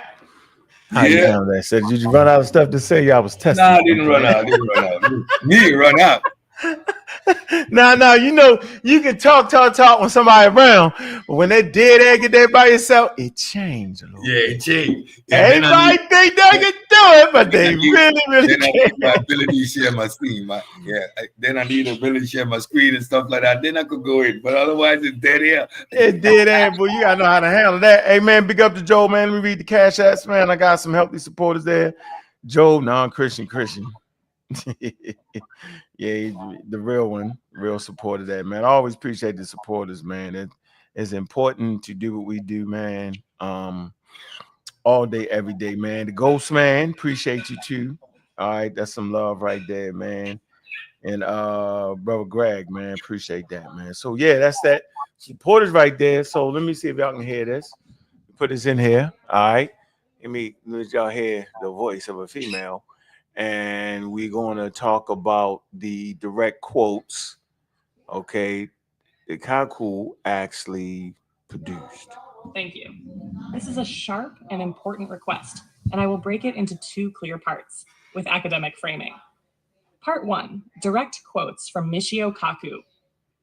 How you down there? Said, did you run out of stuff to say? I was testing. Nah, I didn't run out. Me didn't run out. No, you know, you can talk when somebody around, but when they're dead air get there by yourself, it changed a little. Yeah, it changed. Everybody think they can do it, but they really then I need my can't. ability to share my screen. Then I need the ability to share my screen and stuff like that. Then I could go in, but otherwise it's dead air. It's dead air, but you gotta know how to handle that. Hey man, big up to Joe, man. Let me read the cash apps, man. I got some healthy supporters there. Joe, non-Christian. Yeah, the real one, real supporter there, man. I always appreciate the supporters, man. It's important to do what we do, man. All day, every day, man. The Ghost Man, appreciate you too. All right, that's some love right there, man. And brother Greg, man, appreciate that, man. So yeah, that's that supporters right there. So let me see if y'all can hear this. Put this in here. All right. Let y'all hear the voice of a female. And we're going to talk about the direct quotes, okay, that Kaku actually produced. Thank you. This is a sharp and important request, and I will break it into two clear parts with academic framing. Part 1, direct quotes from Michio Kaku.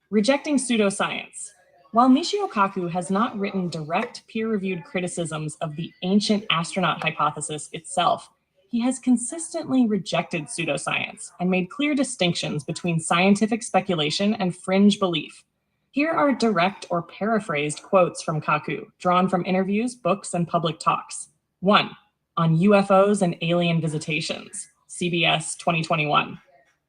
Rejecting pseudoscience. While Michio Kaku has not written direct peer-reviewed criticisms of the ancient astronaut hypothesis itself, he has consistently rejected pseudoscience and made clear distinctions between scientific speculation and fringe belief. Here are direct or paraphrased quotes from Kaku, drawn from interviews, books, and public talks. 1. On UFOs and alien visitations, CBS 2021.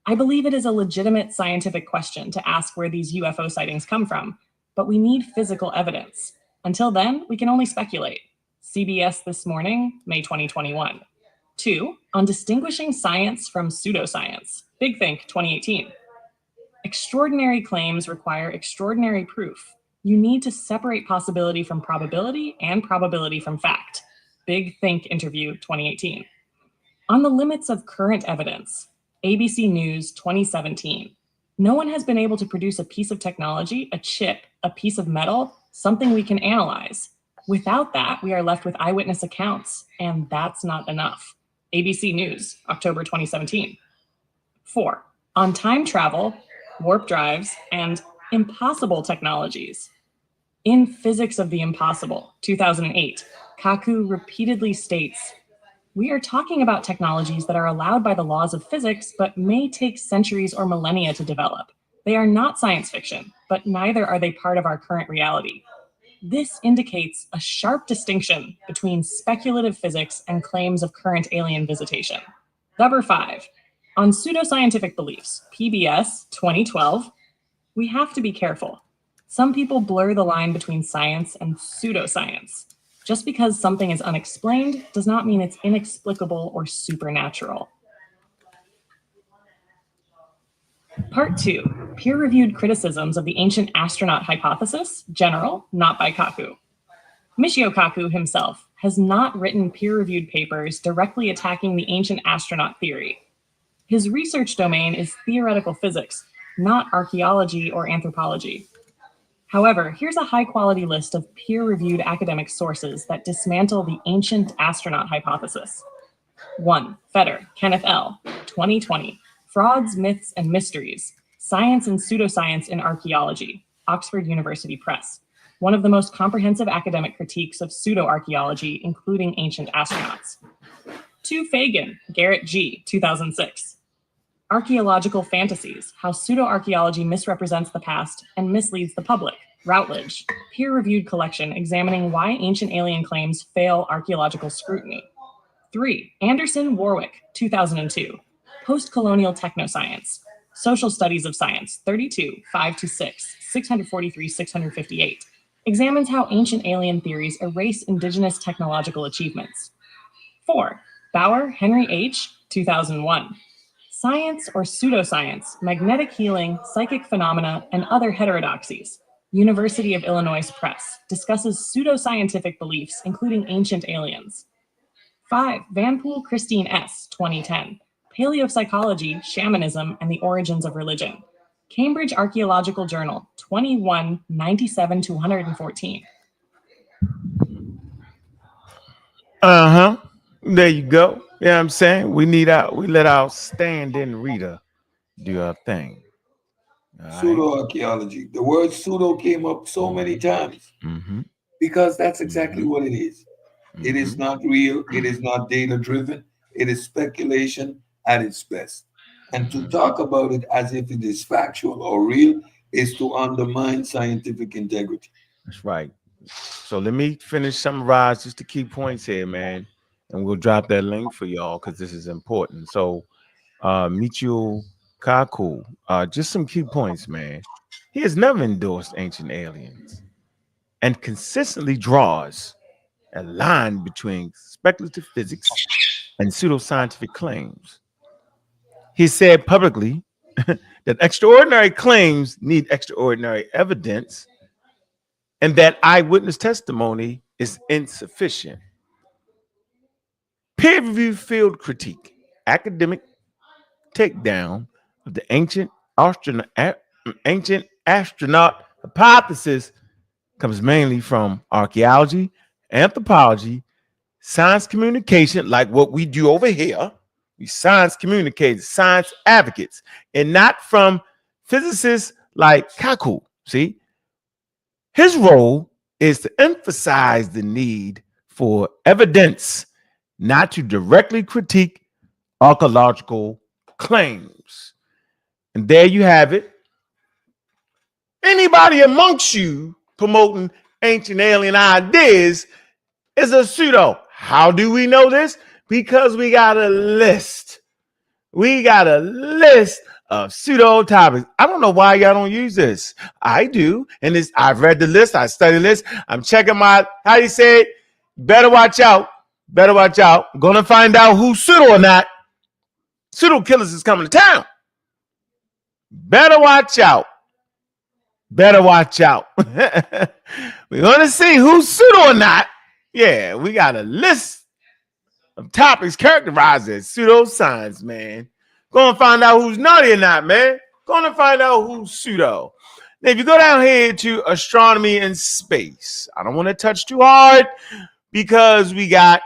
I believe it is a legitimate scientific question to ask where these UFO sightings come from, but we need physical evidence. Until then, we can only speculate. CBS This Morning, May 2021. 2. On distinguishing science from pseudoscience, Big Think 2018. Extraordinary claims require extraordinary proof. You need to separate possibility from probability and probability from fact. Big Think Interview 2018. On the limits of current evidence, ABC News 2017. No one has been able to produce a piece of technology, a chip, a piece of metal, something we can analyze. Without that, we are left with eyewitness accounts, and that's not enough. ABC News, October 2017. 4. On time travel, warp drives, and impossible technologies. In Physics of the Impossible, 2008, Kaku repeatedly states, we are talking about technologies that are allowed by the laws of physics, but may take centuries or millennia to develop. They are not science fiction, but neither are they part of our current reality. This indicates a sharp distinction between speculative physics and claims of current alien visitation. Number 5, on pseudoscientific beliefs, PBS 2012, we have to be careful. Some people blur the line between science and pseudoscience. Just because something is unexplained does not mean it's inexplicable or supernatural. Part 2, peer-reviewed criticisms of the ancient astronaut hypothesis, general, not by Kaku. Michio Kaku himself has not written peer-reviewed papers directly attacking the ancient astronaut theory. His research domain is theoretical physics, not archaeology or anthropology. However, here's a high-quality list of peer-reviewed academic sources that dismantle the ancient astronaut hypothesis. 1. Fetter, Kenneth L., 2020. Frauds, Myths, and Mysteries, Science and Pseudoscience in Archaeology, Oxford University Press. One of the most comprehensive academic critiques of pseudo-archaeology, including ancient astronauts. 2. Fagan, Garrett G., 2006. Archaeological Fantasies, How Pseudo-Archaeology Misrepresents the Past and Misleads the Public, Routledge, peer-reviewed collection examining why ancient alien claims fail archaeological scrutiny. 3. Anderson Warwick, 2002. Post-Colonial Technoscience, Social Studies of Science, 32, 5-6, 643-658, examines how ancient alien theories erase indigenous technological achievements. 4. Bauer, Henry H., 2001. Science or Pseudoscience, Magnetic Healing, Psychic Phenomena, and Other Heterodoxies, University of Illinois Press, discusses pseudoscientific beliefs, including ancient aliens. 5. Vanpool Christine S., 2010. Paleopsychology, Shamanism, and the Origins of Religion. Cambridge Archaeological Journal, 21, 97-114. There you go. Yeah, you know I'm saying we let our stand-in reader do her thing. Pseudo-archaeology. The word pseudo came up so many times because that's exactly what it is. It is not real. It is not data-driven. It is speculation at its best. And to talk about it as if it is factual or real is to undermine scientific integrity. That's right. So let me summarize just the key points here, man, and we'll drop that link for y'all because this is important. So, Michio Kaku, just some key points, man. He has never endorsed ancient aliens and consistently draws a line between speculative physics and pseudoscientific claims. He said publicly that extraordinary claims need extraordinary evidence and that eyewitness testimony is insufficient. Peer-reviewed field critique, academic takedown of the ancient astronaut hypothesis comes mainly from archaeology, anthropology, science communication, like what we do over here. We science communicators, science advocates, and not from physicists like Kaku. See, his role is to emphasize the need for evidence, not to directly critique archaeological claims. And there you have it. Anybody amongst you promoting ancient alien ideas is a pseudo. How do we know this? Because we got a list. We got a list of pseudo topics. I don't know why y'all don't use this. I do. And I've read the list. I studied the list. I'm checking how you say it? Better watch out. Better watch out. I'm going to find out who's pseudo or not. Pseudo killers is coming to town. Better watch out. Better watch out. We're going to see who's pseudo or not. Yeah, we got a list of topics characterized as pseudoscience, man. Go and find out who's naughty or not, man. Go and find out who's pseudo. Now, if you go down here to astronomy and space, I don't want to touch too hard because we got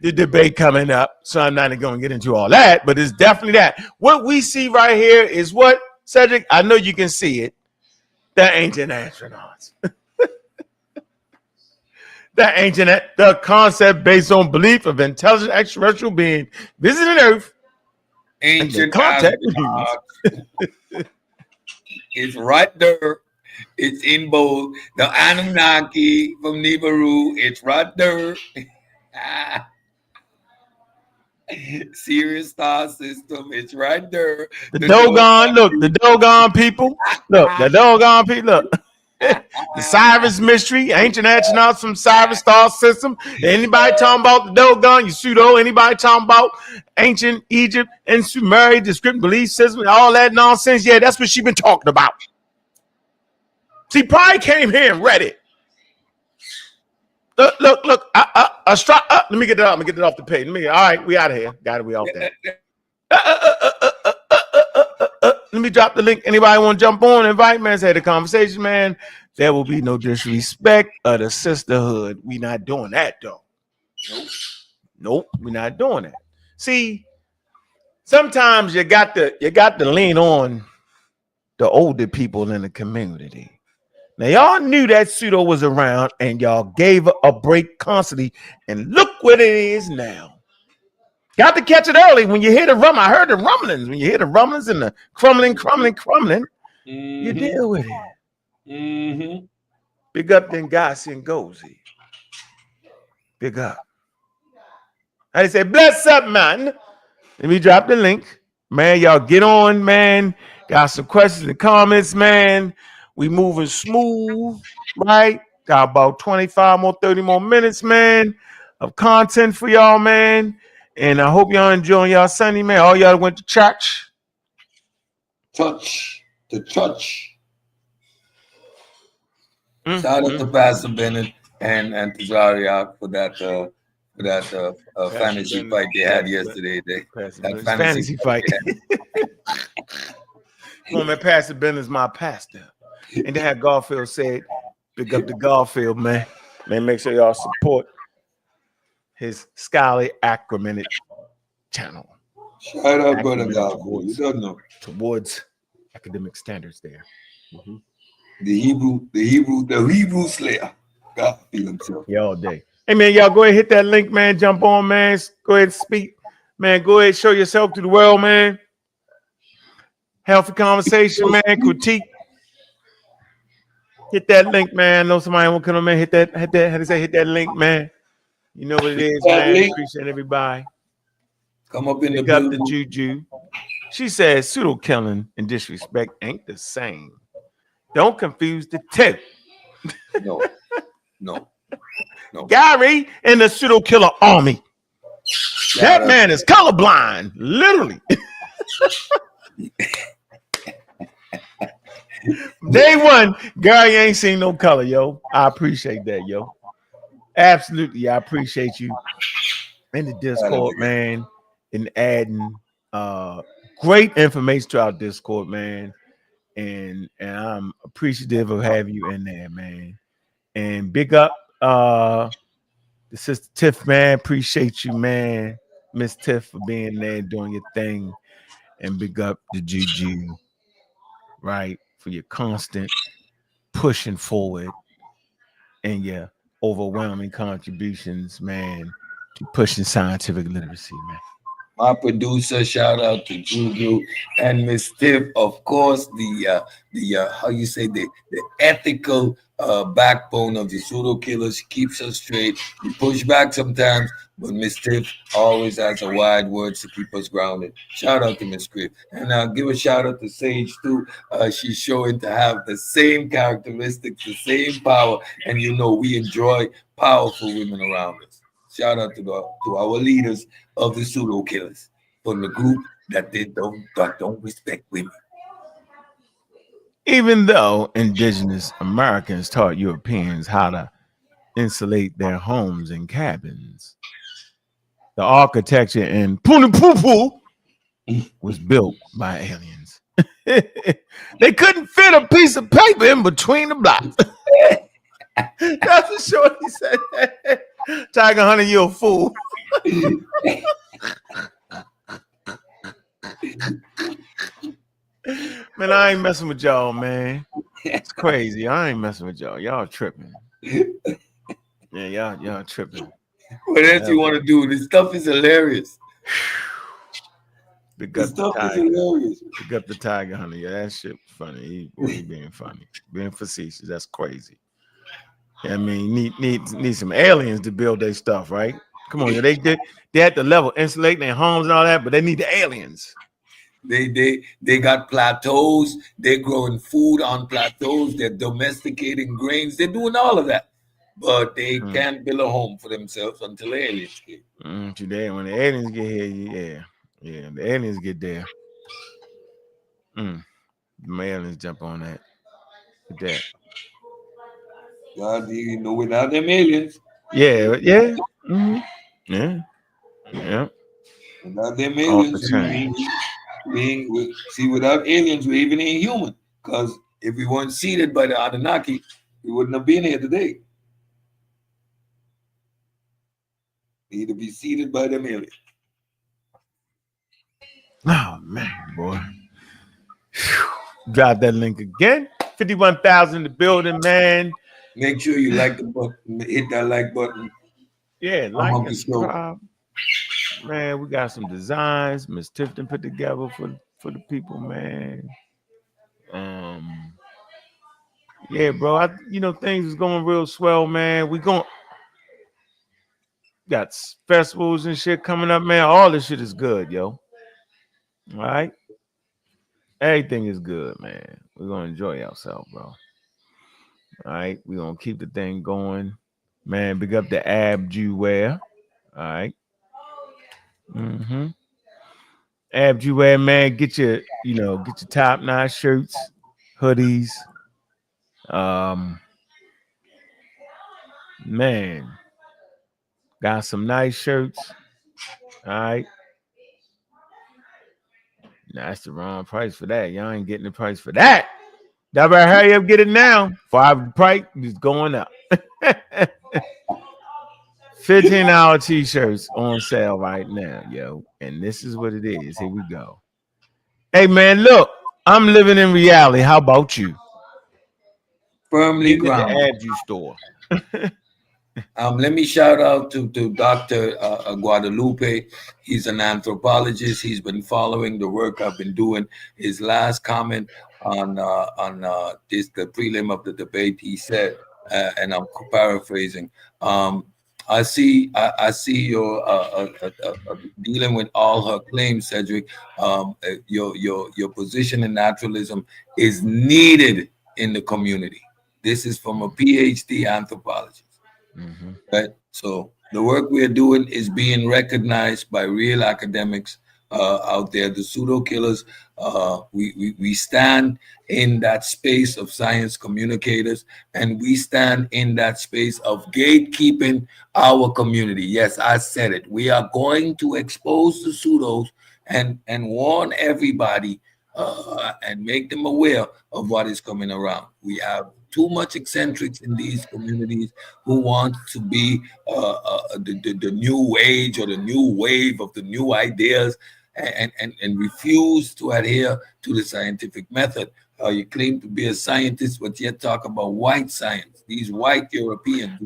the debate coming up. So I'm not going to get into all that, but it's definitely that. What we see right here is what, Cedric? I know you can see it. The ancient astronauts. The concept based on belief of intelligent extraterrestrial being visiting Earth. Ancient astronauts. It's right there. It's in bold. The Anunnaki from Nibiru. It's right there. Sirius star system. It's right there. The Dogon. Look, the Dogon people. Look, the Dogon people. Look. The Cyrus mystery, ancient astronauts from Cyrus star system. Anybody talking about the Dogon, your pseudo? Anybody talking about ancient Egypt and Sumeria, the script belief system, all that nonsense? Yeah, that's what she been talking about. She probably came here and read it. Look. Let me get it up. Let me get it off the page. All right, we out of here. Got it. We off that. Let me drop the link. Anybody want to jump on? Invite, man. Say the conversation, man. There will be no disrespect of the sisterhood. We not doing that, though. Nope, we're not doing that. See, sometimes you got to lean on the older people in the community. Now, y'all knew that pseudo was around, and y'all gave her a break constantly, and look what it is now. Got to catch it early when you hear the rum. I heard the rumblings. When you hear the rumblings and the crumbling, you deal with it. Big up then Gossi and Gozy. Big up. I say, bless up, man. Let me drop the link. Man, y'all get on, man. Got some questions and comments, man. We moving smooth, right? Got about 25 more, 30 more minutes, man, of content for y'all, man. And I hope y'all enjoying y'all Sunday, man. All y'all went to church. The church. Shout out to Pastor Bennett and to Zariak for that fantasy fight they had yesterday. That fantasy fight. Come on, man. Pastor Bennett is my pastor. And then Garfield said, big up to Garfield, man. Man, make sure y'all support his scholarly accredited channel. Shout out, brother Garfield. You don't know. Towards academic standards there. The Hebrew slayer. Garfield himself. Yeah, all day. Hey, man, y'all go ahead and hit that link, man. Jump on, man. Go ahead and speak. Man, go ahead and show yourself to the world, man. Healthy conversation, man. Critique. Hit that link, man. I know somebody won't come on, man. Hit that link, man. You know what it is, man. Link. Appreciate everybody. Come up in Pick the up the juju. She says pseudo killing and disrespect ain't the same. Don't confuse the two. No. Gary in the pseudo killer army. That man is colorblind, literally. Day one, Gary ain't seen no color, yo. I appreciate that, yo. Absolutely, I appreciate you in the Discord, man, and adding great information to our Discord, man. And I'm appreciative of having you in there, man. And big up the sister Tiff, man. Appreciate you, man. Miss Tiff for being there doing your thing. And big up the Juju, right? For your constant pushing forward and your overwhelming contributions, man, to pushing scientific literacy, man. My producer, shout out to Juju and Miss Tiff, of course, the how you say the ethical backbone of the pseudo killers. She keeps us straight. We push back sometimes, but Miss Tiff always has a wide words to keep us grounded. Shout out to Miss Griff, and give a shout out to Sage too. She's showing to have the same characteristics, the same power, and we enjoy powerful women around us. Shout out to our leaders of the pseudo killers from the group that don't respect women. Even though indigenous Americans taught Europeans how to insulate their homes and cabins, the architecture in Punapupu was built by aliens. They couldn't fit a piece of paper in between the blocks. That's what Shorty said. Tiger Hunter, you a fool. Man, I ain't messing with y'all, man. It's crazy. I ain't messing with y'all. Y'all tripping. Yeah, y'all tripping. What else you want to do? This stuff is hilarious. Big up the Tiger. Big up the Tiger Hunter. Yeah, that shit funny. He being funny. Being facetious. That's crazy. I mean, need some aliens to build their stuff, right? Come on, they at the level insulating their homes and all that, but they need the aliens. They got plateaus. They're growing food on plateaus. They're domesticating grains. They're doing all of that, but they can't build a home for themselves until the aliens came. Today, when the aliens get here, yeah, the aliens get there. The aliens jump on that. With that. God, you know, without them aliens, Yeah. Yeah. without them All the aliens, time. see, without aliens, we even ain't human. Because if we weren't seeded by the Anunnaki, we wouldn't have been here today. We need to be seeded by them aliens. Oh man, boy. Drop that link again. 51,000 in the building, man. Make sure you like the button, hit that like button. Yeah, I'm like Uncle and Show. subscribe. Man, we got some designs Miss Tifton put together for the people, man. Yeah, bro. Things is going real swell, man. We got festivals and shit coming up, man. All this shit is good, yo. All right. Everything is good, man. We're gonna enjoy ourselves, bro. All right. We're gonna keep the thing going. Man, big up the Ab Jewwear. All right. Ab Jewwear, man. Get your top notch shirts, hoodies. Man, got some nice shirts. All right. Nah, that's the wrong price for that. Y'all ain't getting the price for that. Y'all better hurry up, get it now. The price is going up. $15 t-shirts on sale right now, yo. And this is what it is. Here we go. Hey man, look, I'm living in reality. How about you? Firmly Getting at the grounded. Abju store. Let me shout out to Dr. Guadalupe. He's an anthropologist. He's been following the work I've been doing. His last comment on the prelim of the debate, he said, and I'm paraphrasing. I see you're dealing with all her claims, Cedric. Your position in naturalism is needed in the community. This is from a PhD anthropologist. Right. So the work we are doing is being recognized by real academics out there, the pseudo killers. We stand in that space of science communicators, and we stand in that space of gatekeeping our community. Yes, I said it. We are going to expose the pseudos and warn everybody and make them aware of what is coming around. We have too much eccentrics in these communities who want to be the new age or the new wave of the new ideas and refuse to adhere to the scientific method. You claim to be a scientist, but yet talk about white science. These white Europeans.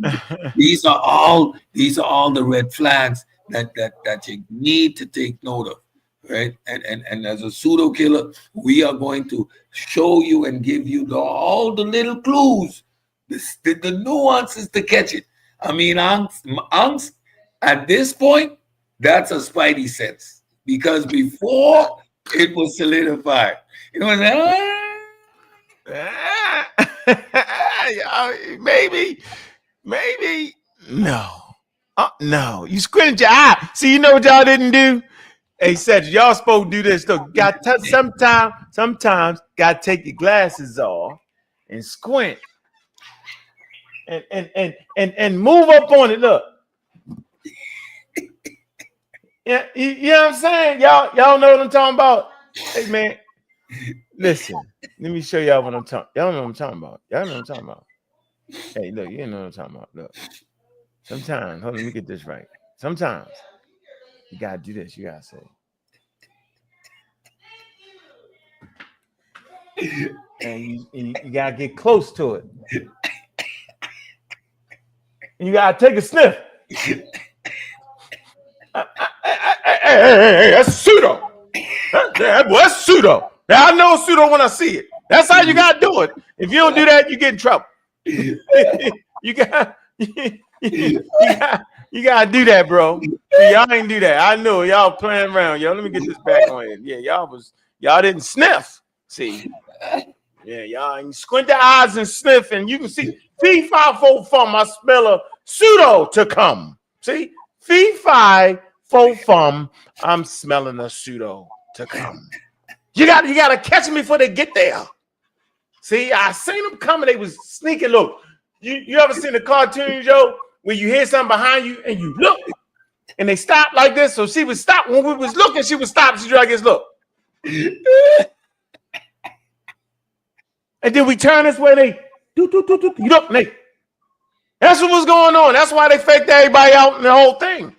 These are all the red flags that you need to take note of. Right, and as a pseudo killer, we are going to show you and give you all the little clues, the nuances to catch it. I mean, angst at this point, that's a spidey sense, because before it was solidified, it was maybe no. You squint your eye. See, you know what y'all didn't do? Hey, Cedric, y'all supposed to do this. Look, sometimes got to take your glasses off and squint and move up on it. Look, yeah, you know what I'm saying? Y'all know what I'm talking about. Hey, man, listen. Let me show y'all what I'm talking. Y'all know what I'm talking about. Y'all know what I'm talking about. Hey, look, you know what I'm talking about. Look, sometimes, hold on, let me get this right. Sometimes you gotta do this. You gotta say. And you gotta get close to it. And you gotta take a sniff. Hey, that's pseudo. That's pseudo. Now I know pseudo when I see it. That's how you gotta do it. If you don't do that, you get in trouble. you gotta do that, bro. See, y'all ain't do that. I know y'all playing around. Yo, let me get this back on here. Yeah, Y'all didn't sniff. See, yeah, y'all ain't squint the eyes and sniff, and you can see fee fi fo fum. I smell a pseudo to come. See, fee fi fo fum. I'm smelling a pseudo to come. You got to catch me before they get there. See, I seen them coming. They was sneaking. Look, you ever seen the cartoon, Joe, where you hear something behind you and you look, and they stop like this? So she would stop when we was looking. She would stop. She'd like this, look. And then we turn this way. They do. You look, Nate. That's what was going on. That's why they faked everybody out in the whole thing.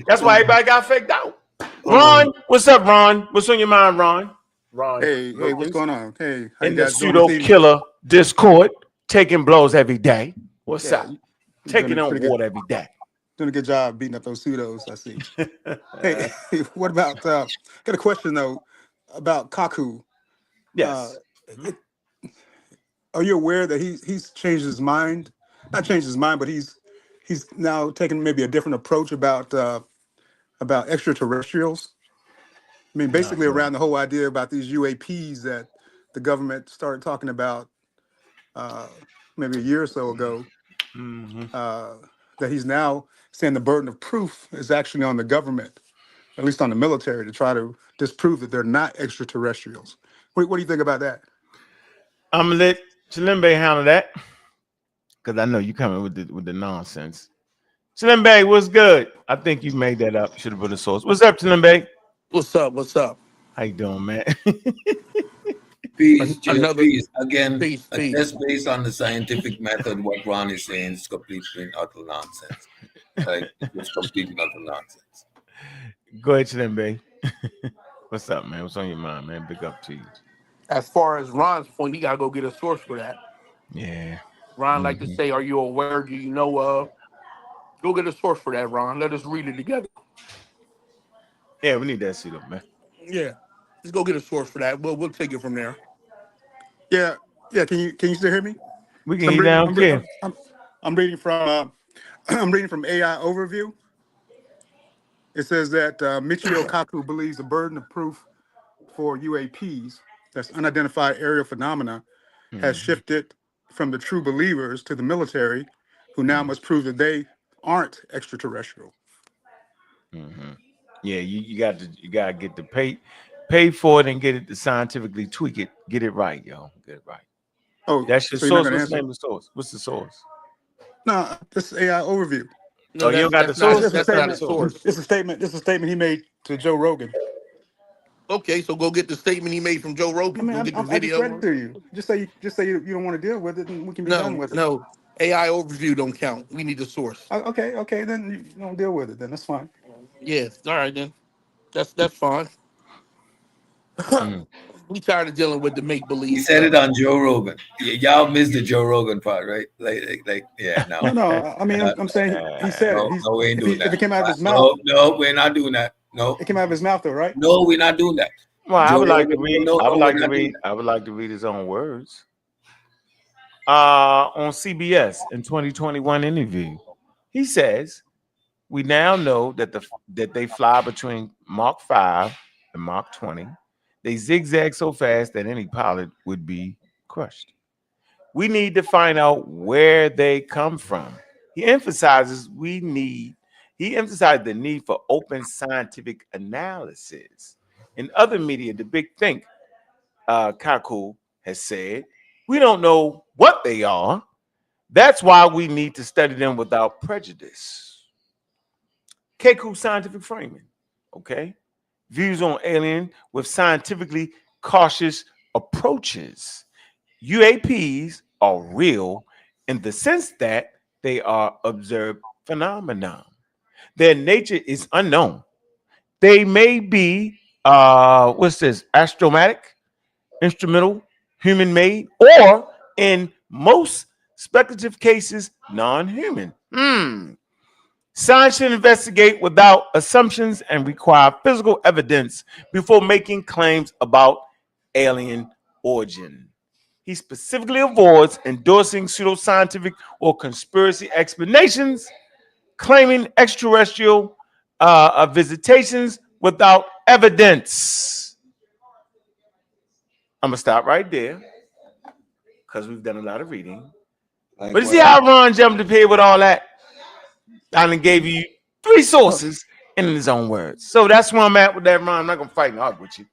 That's why everybody got faked out. Ron, what's up, Ron? What's on your mind, Ron? Ron. Hey, what's going on? Hey, how In you the guys doing this pseudo evening? killer Discord, taking blows every day. What's Yeah, up? you Taking doing a on pretty water good, every day. doing a good job beating up those pseudos, I see. Hey, what about got a question though about Kaku. Uh, Yes. it, are you aware that he's changed his mind? Not changed his mind, but he's now taking maybe a different approach about extraterrestrials. I mean, basically around the whole idea about these UAPs that the government started talking about uh, maybe a year or so ago. Mm-hmm. That he's now saying the burden of proof is actually on the government, at least on the military, to try to disprove that they're not extraterrestrials. What do you think about that? I'm gonna let Chilimbe handle that because I know you coming with the nonsense. Chilimbe, what's good? I think you made that up. Should have put a source. What's up, Chilimbe? What's up? What's up? How you doing, man? Peace, just Another peace. Again, peace. just based on the scientific method, what Ron is saying is completely and utter nonsense. Like, it's completely and utter nonsense. Go ahead, Chilimbe. What's up, man? What's on your mind, man? Big up to you. As far as Ron's point, he gotta go get a source for that. Yeah. Ron like to say, "Are you aware? Do you know of?" Go get a source for that, Ron. Let us read it together. Yeah, we need that shit up, man. Yeah, let's go get a source for that. We'll take it from there. Yeah, yeah. Can you still hear me? We can So eat down here. I'm reading from I'm reading from AI Overview. It says that Michio Kaku believes the burden of proof for UAPs, that's unidentified aerial phenomena, has shifted from the true believers to the military, who now must prove that they aren't extraterrestrial. Yeah, you gotta get the pay for it and get it to scientifically tweak it. Get it right, yo. Get it right. Oh, That's your so you're not source. going to What's the answer? name of the source? What's the source? No, this is AI Overview. Oh, No, you don't got the that's not source? It's a What's that's not the a statement. source? source. It's a statement. This is a statement he made to Joe Rogan. Okay, so go get the statement he made from Joe I Rogan. mean, Go get the I just read it video. to you. Just say you don't want to deal with it, and we can be done No, with it. no. AI overview don't count. We need the source. Okay, then you don't deal with it. Then that's fine. Yeah, all right then. That's fine. Mhm. We tired of dealing with the make He believe said it stuff. on Joe Rogan. Y'all missed the Joe Rogan part, right? Yeah, no. No. I mean, Not, I'm saying he said it. no, He's no, we ain't doing if that. it came out of his mouth, No, we're not doing that. No, it came out of his mouth though, right? no, we're not doing that. Well, I Joe would like to Rogan, read. no, we're not doing that. I would like to read his own words. On CBS in 2021 interview, he says, "We now know that they fly between Mach 5 and Mach 20. They zigzag so fast that any pilot would be crushed. We need to find out where they come from." He emphasized the need for open scientific analysis. In other media, the big think, Kaku has said, we don't know what they are. That's why we need to study them without prejudice. Kaku scientific framing, okay? Views on alien with scientifically cautious approaches. UAPs are real in the sense that they are observed phenomena. Their nature is unknown. They may be astromatic, instrumental, human made, or in most speculative cases, non-human. Science should investigate without assumptions and require physical evidence before making claims about alien origin. He specifically avoids endorsing pseudoscientific or conspiracy explanations, claiming extraterrestrial visitations without evidence. I'm gonna stop right there because we've done a lot of reading. Like But you what see how Ron jumped up here with all that? I done gave you 3 sources in his own words. So that's where I'm at with that, Ron. I'm not gonna fight and argue with you.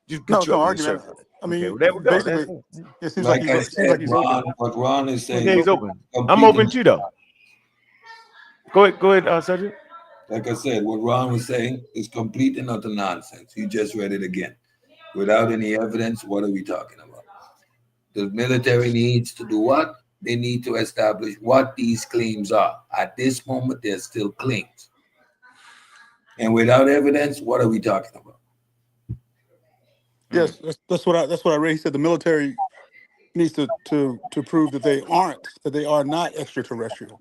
Just No, get it's you no up in the argument. circle. I Okay, mean, well, there we go. That's basically, it. it seems like like I said, he's Ron, open. what Ron is saying Okay, he's is open. I'm complete open too, though. Go ahead, Sergeant. like I said, what Ron was saying is complete and utter nonsense. You just read it again. Without any evidence, what are we talking about? The military needs to do what? They need to establish what these claims are. At this moment, they're still claims. And without evidence, what are we talking about? Yes, that's what I read. He said the military needs to prove that they are not extraterrestrial.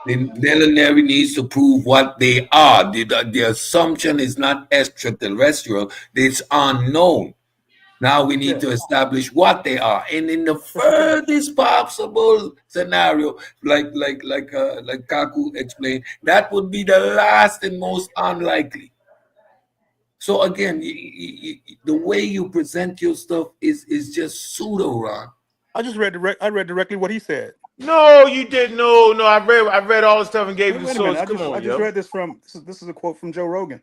The military needs to prove what they are. The assumption is not extraterrestrial, it's unknown. Now we need Yeah, to establish what they are, and in the yes, we can. furthest possible scenario, like Kaku explained, that would be the last and most unlikely. So again, the way you present your stuff is just pseudo, Ron. I just read I read directly what he said. No, you didn't. No. I read all the stuff and gave you the Wait a minute. source. Come I on, just yo. read this from this is a quote from Joe Rogan.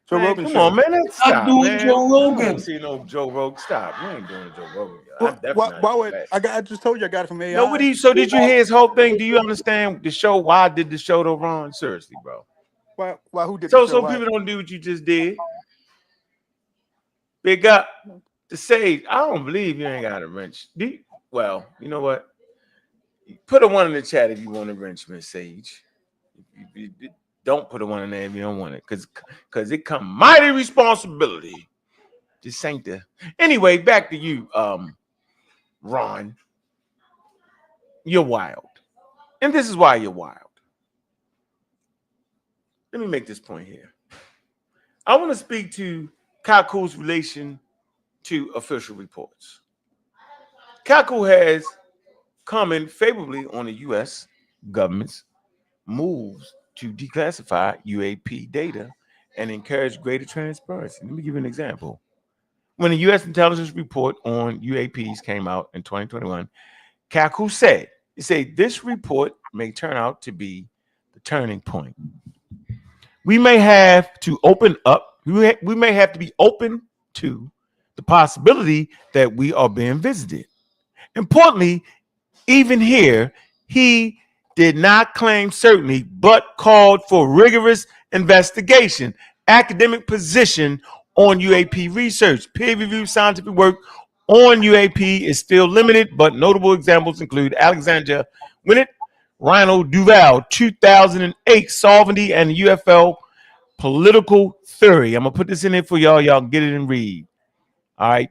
Joe Man, Rogan come on, show. man. Let's Not stop, doing man. Joe I don't Rogan. see no Joe Rogan. Stop. You ain't doing Joe Rogan. Yo. I Well, definitely not why doing would that. I just told you I got it from AI. Nobody. So did you hear his whole thing? Do you understand the show? Why I did the show though, Ron? Seriously, bro. Why who did the show? So Why? people don't do what you just did. Big up the Sage. I don't believe you ain't got a wrench. Well, you know what? Put a 1 in the chat if you want a wrench, Miss Sage. Don't put a 1 in there if you don't want it, because it come mighty responsibility. This ain't the anyway. Back to you, Ron. You're wild, and this is why you're wild. Let me make this point here. I want to speak to Kaku's relation to official reports. Kaku has commented favorably on the U.S. government's moves to declassify UAP data and encourage greater transparency. Let me give you an example. When the U.S. intelligence report on UAPs came out in 2021, Kaku said, this report may turn out to be the turning point. We may have to open up, we may have to be open to the possibility that we are being visited. Importantly, even here, he did not claim certainty, but called for rigorous investigation. Academic position on UAP research. Peer-reviewed scientific work on UAP is still limited, but notable examples include Alexandra Winnett, Reinhold Duval, 2008, Sovereignty and UFL Political Theory. I'm going to put this in there for y'all. Y'all get it and read. All right,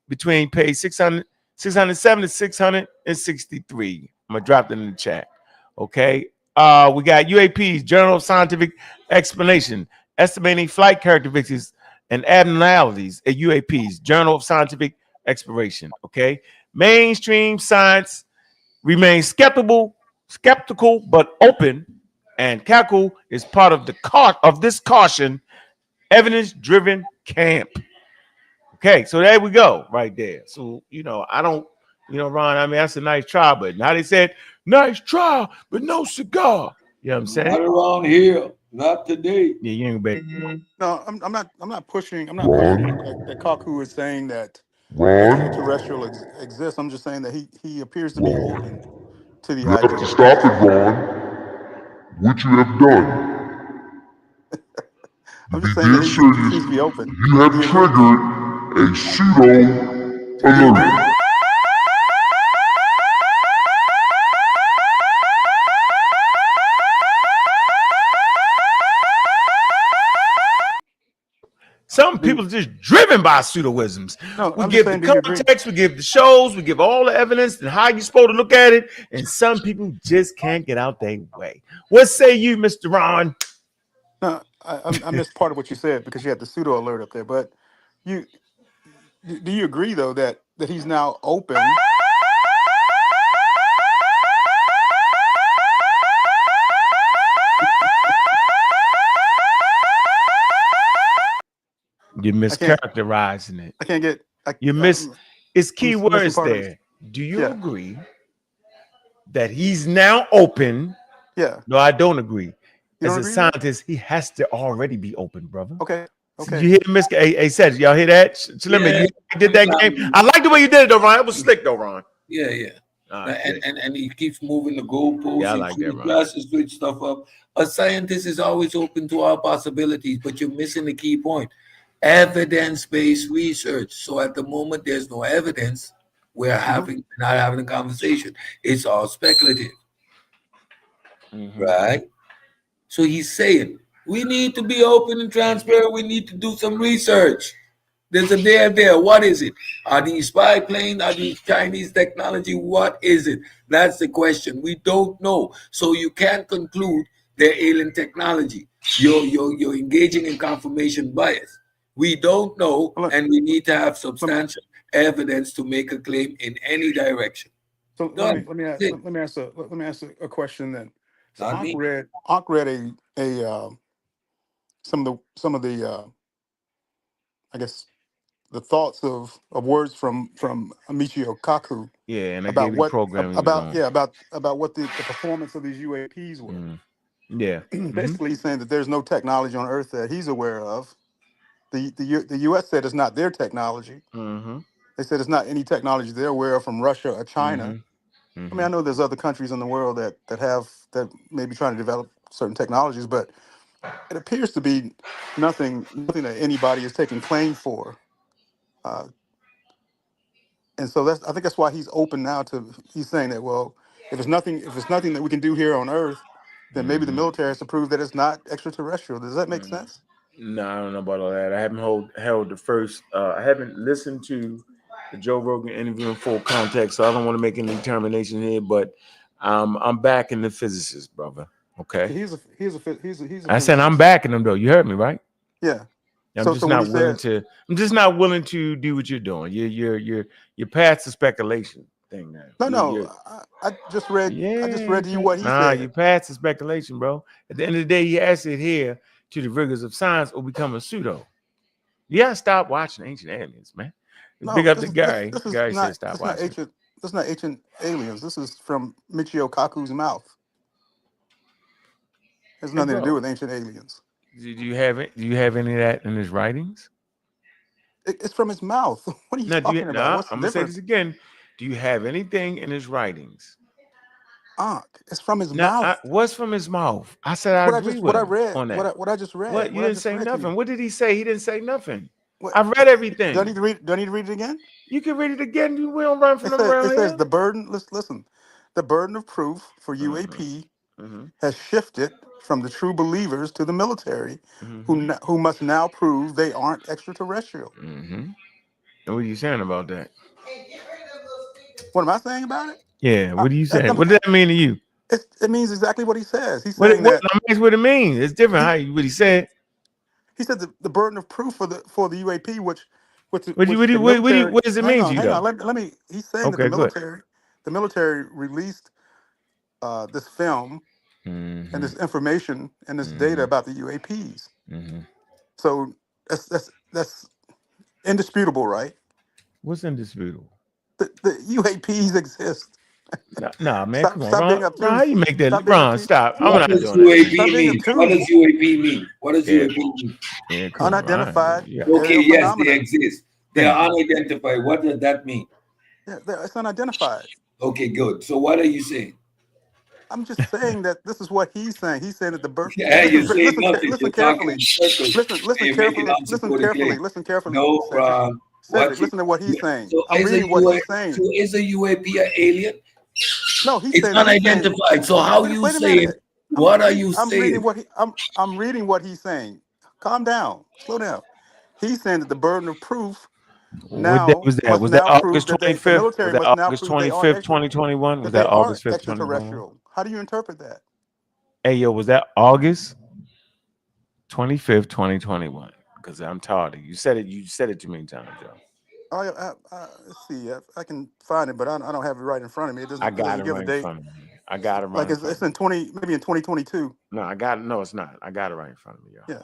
between page 607 to 663. I'm gonna drop them in the chat. Okay. We got UAPs, Journal of Scientific Explanation, estimating flight characteristics and abnormalities at UAPs, Journal of Scientific Exploration. Okay. Mainstream science remains skeptical but open, and Kaku is part of this caution, evidence-driven camp. Okay, so there we go, right there. So, I don't, Ron, I mean, that's a nice try, but now they said, nice try, but no cigar. You know what I'm saying? Not around here, not today. Yeah, you ain't bet. No, I'm not pushing that Kaku is saying that extraterrestrial exists. I'm just saying that he appears to be open to the You have idea to of stop it, extraterrestrial. Ron. What you have done. I'm To just be saying that dead he serious, seems to be open. you have Do you agree? triggered a pseudo Do you alert. agree? Some people are just driven by pseudoisms. No, We I'm just give the saying, do you agree? context, we give the shows, we give all the evidence and how you're supposed to look at it, and some people just can't get out their way. What say you, Mr. Ron? No, I missed part of what you said because you had the pseudo alert up there. But do you agree though that he's now open? You're mischaracterizing it. I can't get You miss it's key I'm missing words part of it. there. Do you Yeah. agree that he's now open? Yeah. No, I don't agree. You As don't a agree with that? scientist, he has to already be open, brother. Okay. So Okay. you hear Miss A said, y'all hear that? Slimmy, Yeah, you did that game. I like the way you did it, though, Ron. It was slick, though, Ron. yeah. All right, good. And he keeps moving the goalposts. Yeah, I He like that, keeps Ron. tries to switch stuff up. A scientist is always open to all possibilities, but you're missing the key point: evidence-based research. So at the moment, there's no evidence. We're not having a conversation. It's all speculative, right? So he's saying we need to be open and transparent. We need to do some research. There's a there. What is it? Are these spy planes? Are these Chinese technology? What is it? That's the question. We don't know. So you can't conclude they're alien technology. You're engaging in confirmation bias. We don't know, and we need to have substantial evidence to make a claim in any direction. So Done. let me ask a question then. So Not me. Ankh read some of the I guess the thoughts of words from Michio Kaku Yeah, and I about gave you the what program he was on. about what the performance of these UAPs were. Yeah. Basically, he's saying that there's no technology on Earth that he's aware of. The U.S. said it's not their technology. They said it's not any technology they're aware of from Russia or China. I mean, I know there's other countries in the world that may be trying to develop certain technologies, but it appears to be nothing that anybody is taking claim for. And so I think that's why he's open now to. He's saying that, well, if it's nothing that we can do here on Earth, then maybe the military has to prove that it's not extraterrestrial. Does that make sense? No, I don't know about all that. I haven't held the first. I haven't listened to the Joe Rogan interview in full context, so I don't want to make any determination here. But I'm backing the physicist, brother. Okay. He's a I said I'm physicist. backing him though. You heard me, right? Yeah. I'm just not willing to. I'm just not willing to do what you're doing. You're past the speculation thing now. No. I just read to you what he Nah, said. you passed the speculation, bro. At the end of the day, you has to adhere to the rigors of science or become a pseudo. You gotta stop watching Ancient Aliens, man. Big No, up to Gary. Gary said stop watching. This is not ancient aliens. This is from Michio Kaku's mouth. It has Hey, nothing to do bro, with ancient aliens. do you have it? Do you have any of that in his writings? It's from his mouth. What are you No, talking about? What's the I'm gonna say difference? this again. Do you have anything in his writings? It's from his Now, mouth. what's from his mouth? I said I agree with What I him read. on that. What I just read. What? You What I didn't just say read to nothing. you. What did he say? He didn't say nothing. What, I read everything. do I need to read? Do I need to read it again? You can read it again. We don't run from It them says around here. the burden. Listen. The burden of proof for UAP has shifted from the true believers to the military, who must now prove they aren't extraterrestrial. And what are you saying about that? What am I saying about it? Yeah, what are you saying? I'm- What does that mean to you? it means exactly what he says. He's What saying that what it means? It's different. What he said. he said the burden of proof for the UAP, which What the military. what does it mean to you Hang on. though? Let me. He's saying that Okay, good. the military released this film and this information and this data about the UAPs. So that's indisputable, right? What's indisputable? The UAPs exist. Nah, man, come on, Stop being Ron. Ron, how obtuse. you make that? Stop being Ron, obtuse. stop. I'm What not does doing that. UAP Stop being mean? What obtuse. does UAP mean? What does Yeah, UAP mean? yeah, come on, Unidentified Ron. Yeah. Okay, aerial yes, they phenomena. exist. They Thank are you. unidentified. What does that mean? Yeah, it's unidentified. Okay, good. So what are you saying? I'm just saying that this is what he's saying. He's saying that the bird. Yeah, you're saying nothing. Listen You're talking in carefully. circles and Listen you're making carefully. unsupported claims. Listen carefully, No, Cedric. what you, Listen to what he's saying. so I'm is a reading what he's so saying. is a UAP an alien? No, It's unidentified. So how you wait a saying? minute. What are you saying? I'm reading what he's saying. Calm down. Slow down. He's saying that the burden of proof What day was that? must Was that now prove August that the 25th? military Was that must now August prove they aren't 25th, 2021? Was that they that are August 5th, 2021? extraterrestrial. How do you interpret that? Hey, yo, was that August 25th, 2021? Because I'm tired of you. You said it too many times, Joe. Let's see. I can find it, but I don't have it right in front of me. It I doesn't got it give the right in date. front of me. I got it right Like in front it's of me. in 2022. No, I got it. No, it's not. I got it right in front of me, Yeah.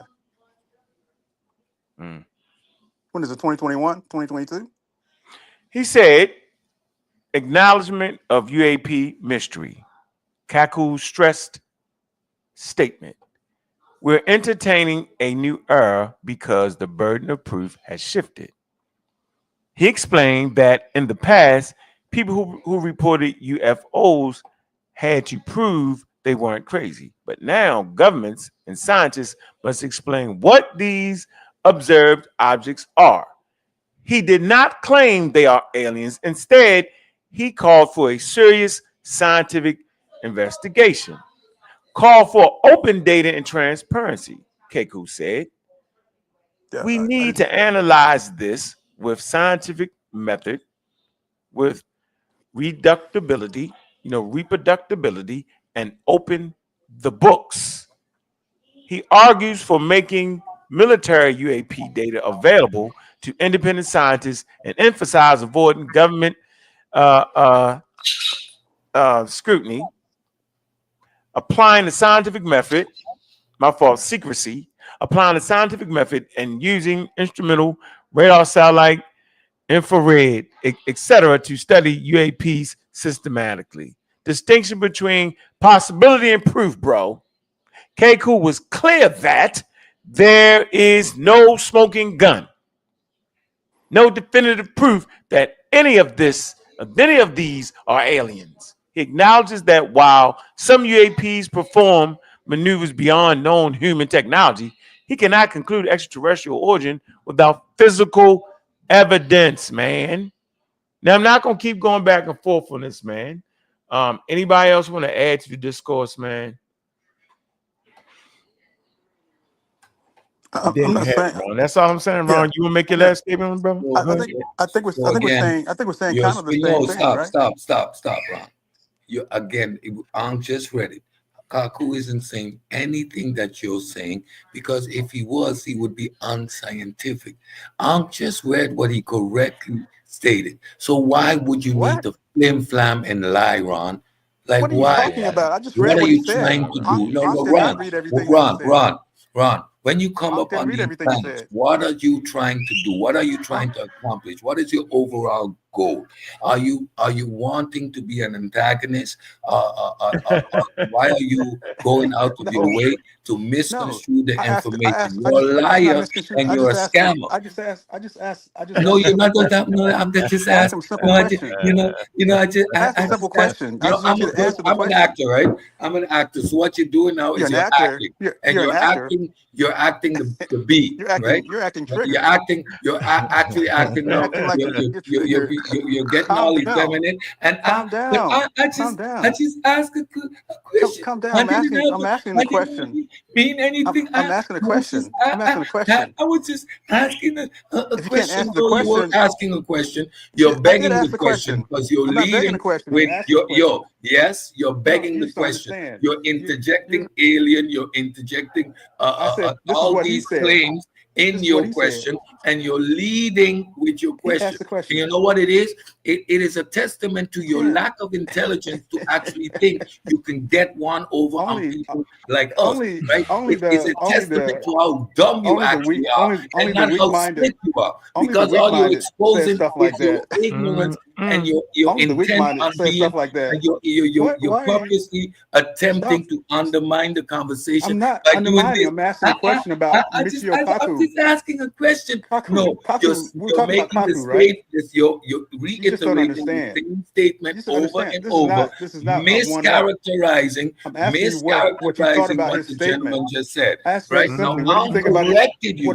y'all. When is it? 2021? 2022? He said, acknowledgement of UAP mystery. Kaku stressed statement. We're entertaining a new era because the burden of proof has shifted. He explained that in the past, people who reported UFOs had to prove they weren't crazy. But now governments and scientists must explain what these observed objects are. He did not claim they are aliens. Instead, he called for a serious scientific investigation. Call for open data and transparency, Keiko said. Yeah, We I need just to analyze this with scientific method, with reductibility, reproducibility, and open the books. He argues for making military UAP data available to independent scientists and emphasize avoiding government uh, uh, scrutiny, applying the scientific method, my fault, secrecy, applying the scientific method and using instrumental radar satellite infrared, etc., to study UAPs systematically. Distinction between possibility and proof, bro. Kaku was clear that there is no smoking gun, no definitive proof that any of these are aliens. He acknowledges that while some UAPs perform maneuvers beyond known human technology, he cannot conclude extraterrestrial origin without physical evidence, man. Now I'm not gonna keep going back and forth on this, man. Anybody else want to add to the discourse, man? There I'm you not have it, saying. Ron. That's all I'm saying, Yeah, Ron. You want to make your yeah. last statement, brother? So, I so, think so again, I think we're saying you're kind of the same no thing, stop, right? stop, stop, stop, Ron. You again, I'm just read it. Kaku isn't saying anything that you're saying because if he was, he would be unscientific. I'm just read what he correctly stated. So why would you need What? to flim flam and lie, Ron? Like What are you why? talking about? I just What read are what he you said. trying to do? No, Ankh no, did not Ron, read everything that he said. Ron. When you come Ankh up didn't on read these everything he planets, said. what are you trying to do? What are you trying Ankh, to accomplish? What is your overall goal? Are you wanting to be an antagonist? Why are you going out of your no, way to no. misconstrue the I information? asked. You're a It's not liar misconstrued. and you're a scammer. I just No, asked a you're simple not just that. question. No, I'm just I asked asked. him a simple No, question. I asked a I simple just asked. question. I just want I'm you a to answer the I'm an question. actor, right? I'm an actor. So what you're doing now You're is an you're actor. acting, and You're an you're actor. acting. You're acting the beat, right? You're acting You're triggered. acting. Actually acting You're now. acting like you're triggered. You're getting Calm all down. effeminate, and Calm down. Calm I down. just asked a question. Calm down. I didn't have. I'm asking I the didn't question. mean anything. I'm asking a Was just question. I'm asking a question. I was just asking a If you can't question. answer the No, you weren't question, asking a question. shit, You're I did begging ask the the question question. because you're I'm not begging the leading question. I'm with asking the question. yes, you're begging You the just don't question. understand. You're You interjecting alien. You're interjecting I said this is all what he these said. claims This in is what your he said. question, and you're leading with your He question. asked the And you question. know what it is? It is a testament to your Yeah. lack of intelligence to actually think you can get one over on only people like us, right? only It is the a testament to how dumb you actually are only and the not weak how minded slick you are. only the Because weak all you're minded says exposing stuff is like your that. ignorance and Mm-mm. your Only the weak intent minded on says being stuff like that. and you're Why are you purposely stop? attempting to undermine the conversation I'm not by doing undermining. this. I'm asking a question about Michio I'm Kaku. just asking a question. No, Kaku. We were you're talking about making the Kaku, right? statement, you're You just don't reiterating the understand. same You statement just don't over understand. and over, This is not a one up. I'm asking you what you thought mischaracterizing about what his the statement. gentleman just said. I asked very Right now, simply, what did you think about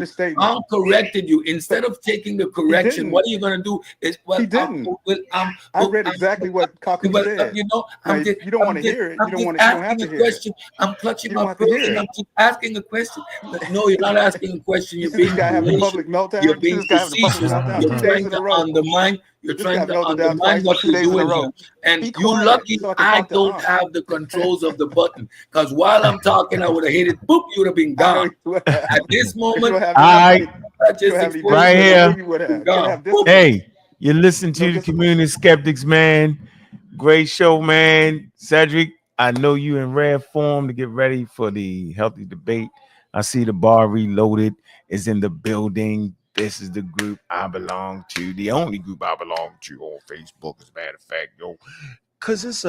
his statement? I'm corrected you. Instead But of taking the he correction, didn't. what are you gonna do? Is He didn't. I well, read exactly what Kaku well, said. you know, Now you don't want to hear it. I'm just You don't have asking to a hear it. question. I'm clutching You my don't have to pearl hear and it. I'm just asking a question. No, you're not asking a question. You You're see this being guy having a fallacious. public meltdown? You're You see being this guy having a public facetious. meltdown You're 2 days trying in a to row. undermine. You're This trying guy to melted down undermine twice, what 2 you're days in a doing here. row. And Be you quiet lucky so I can I talk to don't Ankh. have the controls of the button. Because while I'm talking, I would have hit it. Boop, you would have been I know gone. you would At have. this If you moment, don't have All any right, I you don't just have any exposed right discipline, you I and knew here. you would you're have. You don't gone. have Boop. discipline. Hey, you listen No to the discipline. Community Skeptics, man. Great show, man. Cedric, I know you in rare form to get ready for the healthy debate. I see the bar reloaded is in the building. This is the group I belong to, the only group I belong to on Facebook, as a matter of fact, yo. Cause it's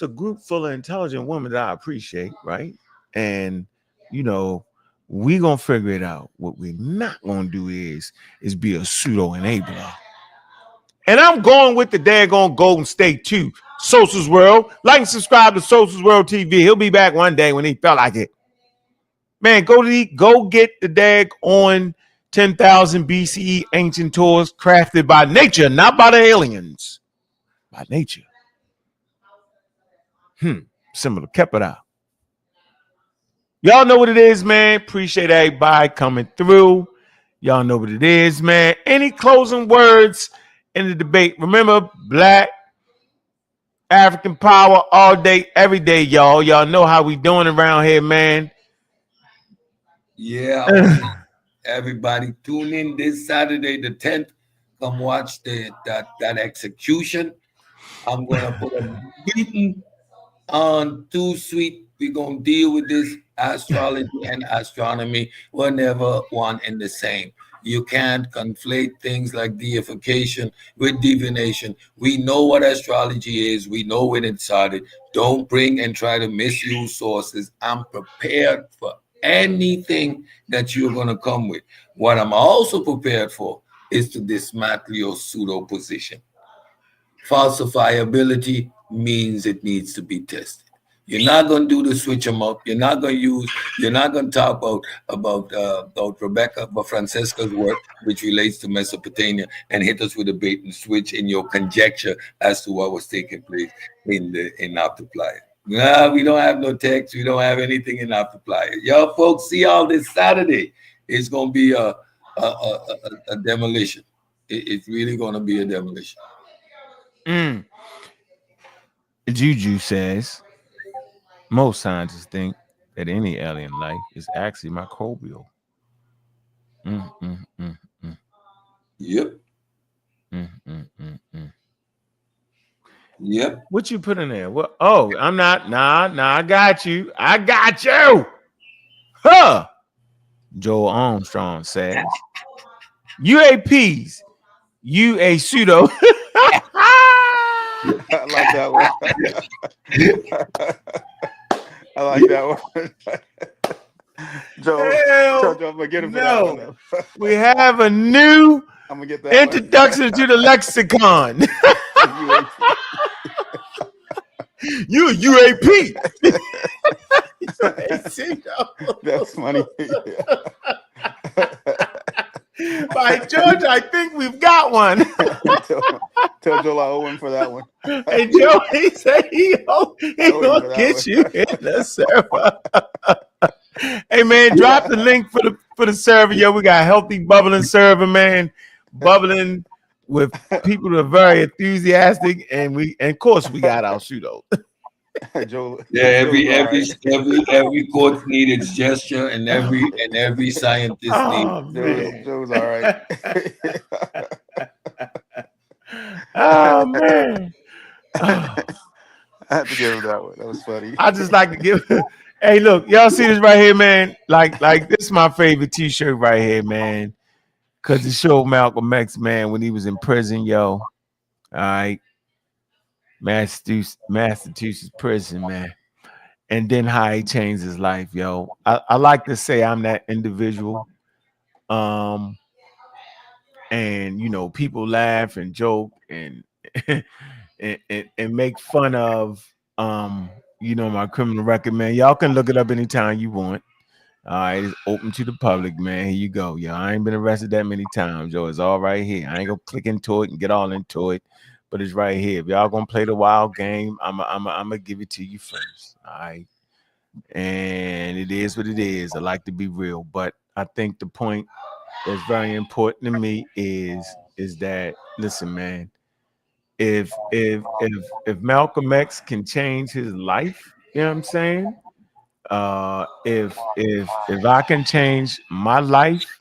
a group full of intelligent women that I appreciate, right? And you know, we gonna figure it out. What we're not gonna do is be a pseudo enabler. And I'm going with the daggone Golden State too. Sosa's World. Like and subscribe to Sosa's World TV. He'll be back one day when he felt like it. Man, go get the dag on 10,000 BCE ancient tours crafted by nature, not by the aliens. By nature. Similar. Kept it out. Y'all know what it is, man. Appreciate everybody coming through. Y'all know what it is, man. Any closing words in the debate? Remember, Black African power all day, every day, y'all. Y'all know how we doing around here, man. Yeah, everybody tune in this Saturday, the 10th. Come watch that execution. I'm gonna put a beating on Too Sweet. We're gonna deal with this astrology and astronomy were never one and the same. You can't conflate things like deification with divination. We know what astrology is, we know when it started. Don't bring and try to misuse sources. I'm prepared for anything that you're gonna come with. What I'm also prepared for is to dismantle your pseudo position. Falsifiability means it needs to be tested. You're not going to do the switch them up. You're not going to use. You're not going to talk about Rebecca, but Francesca's work, which relates to Mesopotamia, and hit us with a bait and switch in your conjecture as to what was taking place in Optiplier. Nah, we don't have no text. We don't have anything in Optiplier. Y'all folks see all this Saturday. It's going to be a demolition. It's really going to be a demolition. Juju says most scientists think that any alien life is actually microbial. Yep. Yep. What you put in there? What? Oh, I'm not. Nah. I got you. Huh? Joel Armstrong says UAPs. You a pseudo. I like that one. I like that one. Joe, I'm gonna get him for that one. Though. We have a new I'm gonna get that introduction to the lexicon. You a UAP. That's funny. By George, I think we've got one. Tell Joel I owe him for that one. Hey, Joe, he said he gonna get you in the server. Hey, man, drop the link for the server. Yo, we got a healthy bubbling server, man. Bubbling with people that are very enthusiastic, and of course we got our pseudo. Joel, yeah, every court needs its gesture, and every scientist needs. Joe's all right. Oh man, I have to give him that one. That was funny. I just like to give. Hey, look, y'all see this right here, man? Like this is my favorite T-shirt right here, man. Cause it showed Malcolm X, man, when he was in prison, yo. All right. Massachusetts prison, man. And then how he changed his life, yo. I like to say I'm that individual. And people laugh and joke and and make fun of my criminal record, man. Y'all can look it up anytime you want. All right, it's open to the public, man. Here you go, yo. I ain't been arrested that many times, yo. It's all right here. I ain't gonna click into it and get all into it, but it's right here. If y'all gonna play the wild game, I'm gonna give it to you first. All right, and it is what it is. I like to be real, but I think the point that's very important to me is that listen, man. If Malcolm X can change his life, you know what I'm saying? If I can change my life,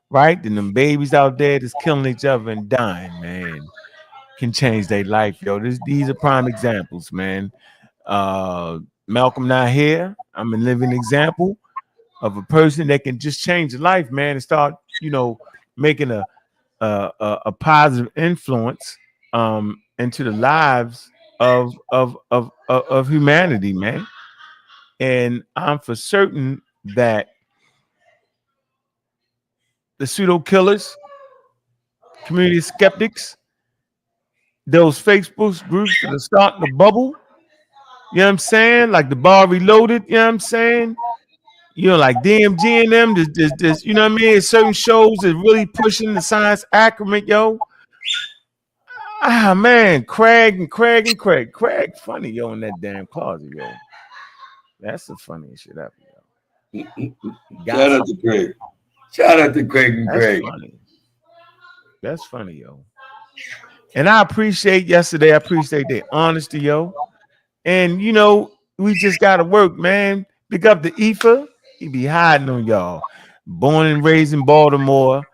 right, then them babies out there that's killing each other and dying, man, can change their life, yo. These are prime examples, man. Malcolm not here. I'm a living example of a person that can just change their life, man, and start, making a positive influence into the lives of humanity, man. And I'm for certain that the pseudo killers, community skeptics, those Facebook groups that are starting to bubble, you know what I'm saying? Like the bar reloaded, you know what I'm saying? You know, like DMG and them, there's you know what I mean? Certain shows that really pushing the science accurate, yo. Ah man, Craig, funny, yo, in that damn closet, yo. That's the funniest shit ever, yo. Shout out to Craig. Shout out to Craig and That's Craig. funny. That's funny, yo. And I appreciate yesterday. I appreciate their honesty, yo. And you know, we just gotta work, man. Pick up the Ether. He be hiding on y'all. Born and raised in Baltimore.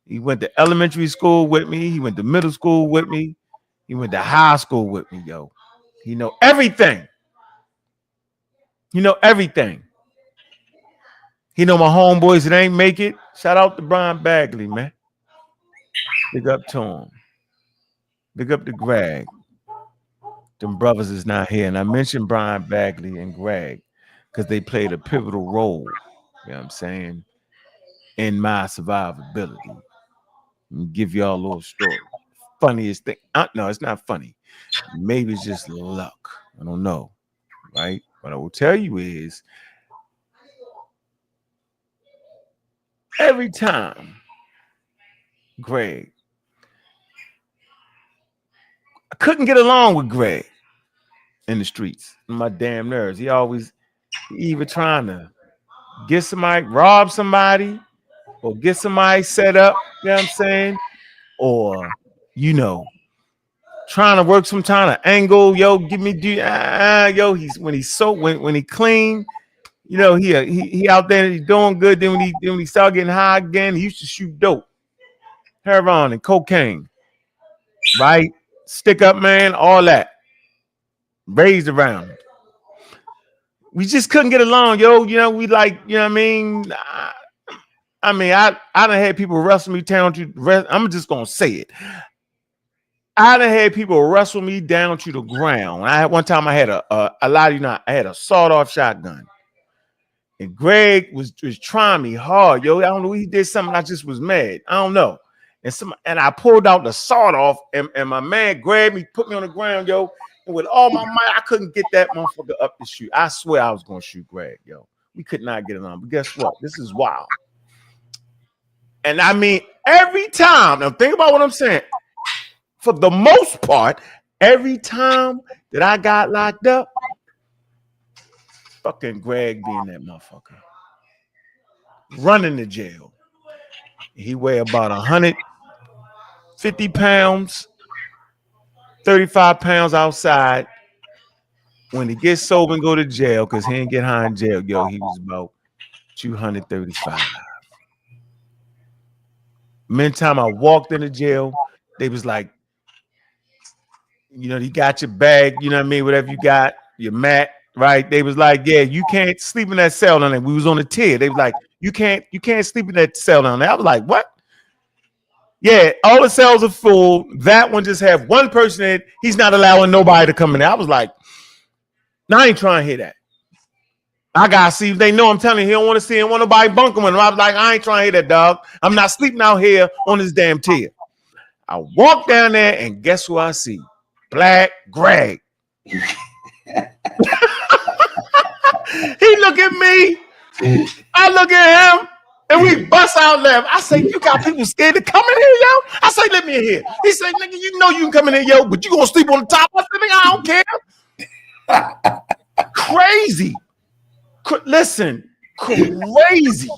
He went to elementary school with me. He went to middle school with me. He went to high school with me, yo. He know everything. He know everything. He know my homeboys that ain't make it. Shout out to Brian Bagley, man. Big up to him. Big up to Greg. Them brothers is not here. And I mentioned Brian Bagley and Greg because they played a pivotal role, you know what I'm saying, in my survivability. Give y'all a little story. Funniest thing. No, it's not funny. Maybe it's just luck. I don't know. Right? What I will tell you is every time Greg, I couldn't get along with Greg in the streets. My damn nerves. He either trying to get somebody, rob somebody, or get somebody set up, you know what I'm saying? Or, you know, trying to work some kind of angle. Yo, give me yo, when he clean, you know, he out there, he's doing good. Then when he start getting high again, he used to shoot dope, heroin and cocaine, right? Stick up, man, all that. Raised around. We just couldn't get along, yo. You know, we like, you know what I mean? I done had people wrestle me down to, I'm just going to say it. I done had people wrestle me down to the ground. One time I had I had a sawed-off shotgun. And Greg was trying me hard, yo. I don't know, he did something. I just was mad. I don't know. And I pulled out the sawed-off, and my man grabbed me, put me on the ground, yo. And with all my might, I couldn't get that motherfucker up to shoot. I swear I was going to shoot Greg, yo. We could not get along. But guess what? This is wild. And I mean, every time, now think about what I'm saying. For the most part, every time that I got locked up, fucking Greg being that motherfucker. Running to jail. He weighed about 150 pounds, 35 pounds outside. When he gets sober and go to jail, because he didn't get high in jail, yo, he was about 235. Meantime, I walked into jail, they was like, you know, you got your bag, you know what I mean, whatever you got, your mat, right? They was like, yeah, you can't sleep in that cell down there. We was on a tier. They was like, you can't sleep in that cell down there. I was like, what? Yeah, all the cells are full. That one just have one person in it. He's not allowing nobody to come in there. I was like, no, I ain't trying to hear that. I gotta see if they know I'm telling you, he don't want to see him, want nobody bunking with him. I was like, I ain't trying to hear that, dog. I'm not sleeping out here on this damn tier. I walk down there and guess who I see? Black Greg. He look at me. I look at him. And we bust out laughing. I say, you got people scared to come in here, yo? I say, let me in here. He said, nigga, you know you can come in here, yo, but you gonna sleep on the top. I said, nigga, I don't care. Crazy. Listen, crazy.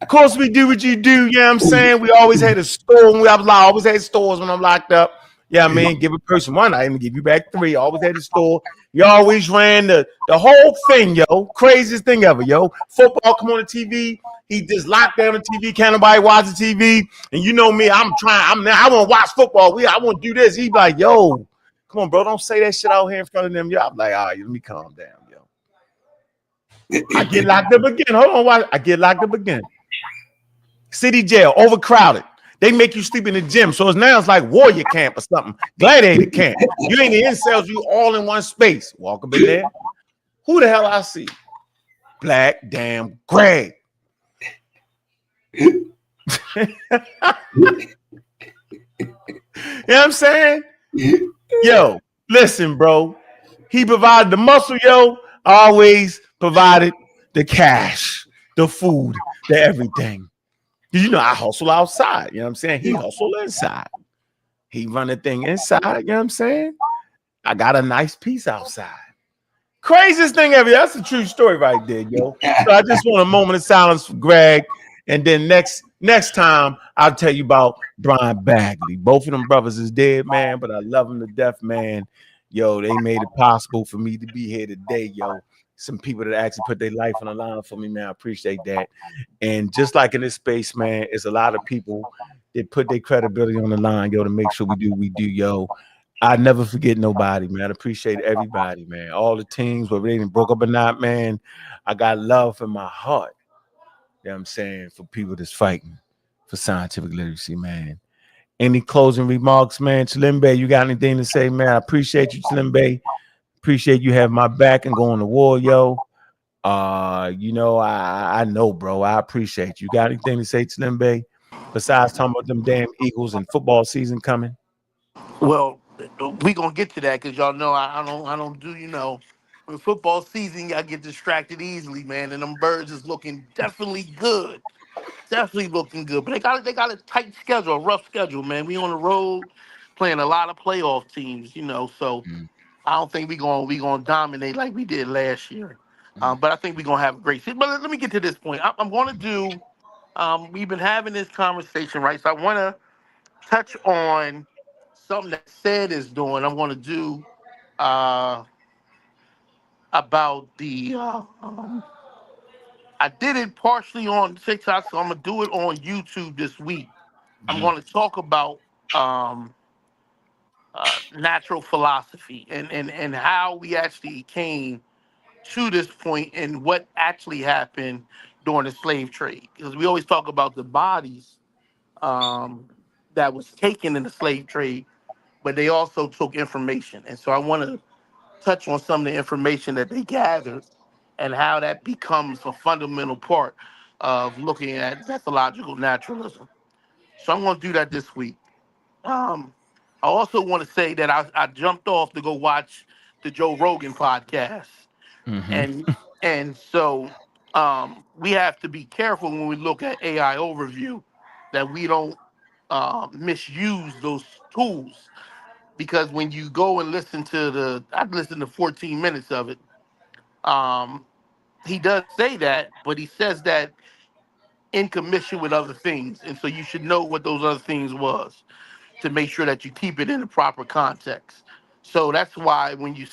Of course, we do what you do, you know what I'm saying? We always had a store. I always had stores when I'm locked up. Yeah, I mean, give a person one item, give you back three. Always had a store. You always ran the whole thing, yo. Craziest thing ever, yo. Football come on the TV. He just locked down the TV. Can't nobody watch the TV. And you know me, I want to watch football. I want to do this. He be like, yo, come on, bro. Don't say that shit out here in front of them. Yo, I'm like, all right, let me calm down, yo. I get locked up again. Hold on, I get locked up again. City jail, overcrowded. They make you sleep in the gym. So it's like warrior camp or something, gladiator camp. You ain't the incels, you all in one space. Walk up in there. Who the hell I see? Black damn Greg. You know what I'm saying? Yo, listen, bro. He provided the muscle, yo. Always provided the cash, the food, the everything. Because you know I hustle outside. You know what I'm saying? He hustle inside. He run the thing inside. You know what I'm saying? I got a nice piece outside. Craziest thing ever. That's a true story right there, yo. So I just want a moment of silence for Greg. And then next time I'll tell you about Brian Bagley. Both of them brothers is dead, man, but I love them to death, man. Yo, they made it possible for me to be here today, yo. Some people that actually put their life on the line for me, man. I appreciate that. And just like in this space, man, it's a lot of people that put their credibility on the line, yo, to make sure we do, yo. I never forget nobody, man. I appreciate everybody, man. All the teams, whether they even broke up or not, man. I got love in my heart. You know what I'm saying? For people that's fighting for scientific literacy, man. Any closing remarks, man? Chilimbe, you got anything to say, man? I appreciate you, Chilimbe. Appreciate you having my back and going to war, yo. You know, I know, bro. I appreciate you. Got anything to say, Chilimbe? Besides talking about them damn Eagles and football season coming? Well, we gonna get to that because y'all know I don't do when football season I get distracted easily, man. And them birds is looking definitely good, definitely looking good. But they got a tight schedule, a rough schedule, man. We on the road playing a lot of playoff teams, So I don't think we gonna dominate like we did last year. But I think we're gonna have a great season. But let me get to this point. I'm gonna do. We've been having this conversation, right? So I want to touch on something that Said is doing. I'm going to do uh, about the. I did it partially on TikTok, so I'm going to do it on YouTube this week. I'm going to talk about natural philosophy and how we actually came to this point and what actually happened during the slave trade. Because we always talk about the bodies um, that was taken in the slave trade, but they also took information. And so I want to touch on some of the information that they gathered and how that becomes a fundamental part of looking at methodological naturalism. So I'm going to do that this week. Um, I also want to say that I jumped off to go watch the Joe Rogan podcast. And so we have to be careful when we look at AI overview that we don't misuse those tools, because when you go and listen to I've listened to 14 minutes of it. Um, he does say that, but he says that in commission with other things, and so you should know what those other things was to make sure that you keep it in the proper context. So that's why when we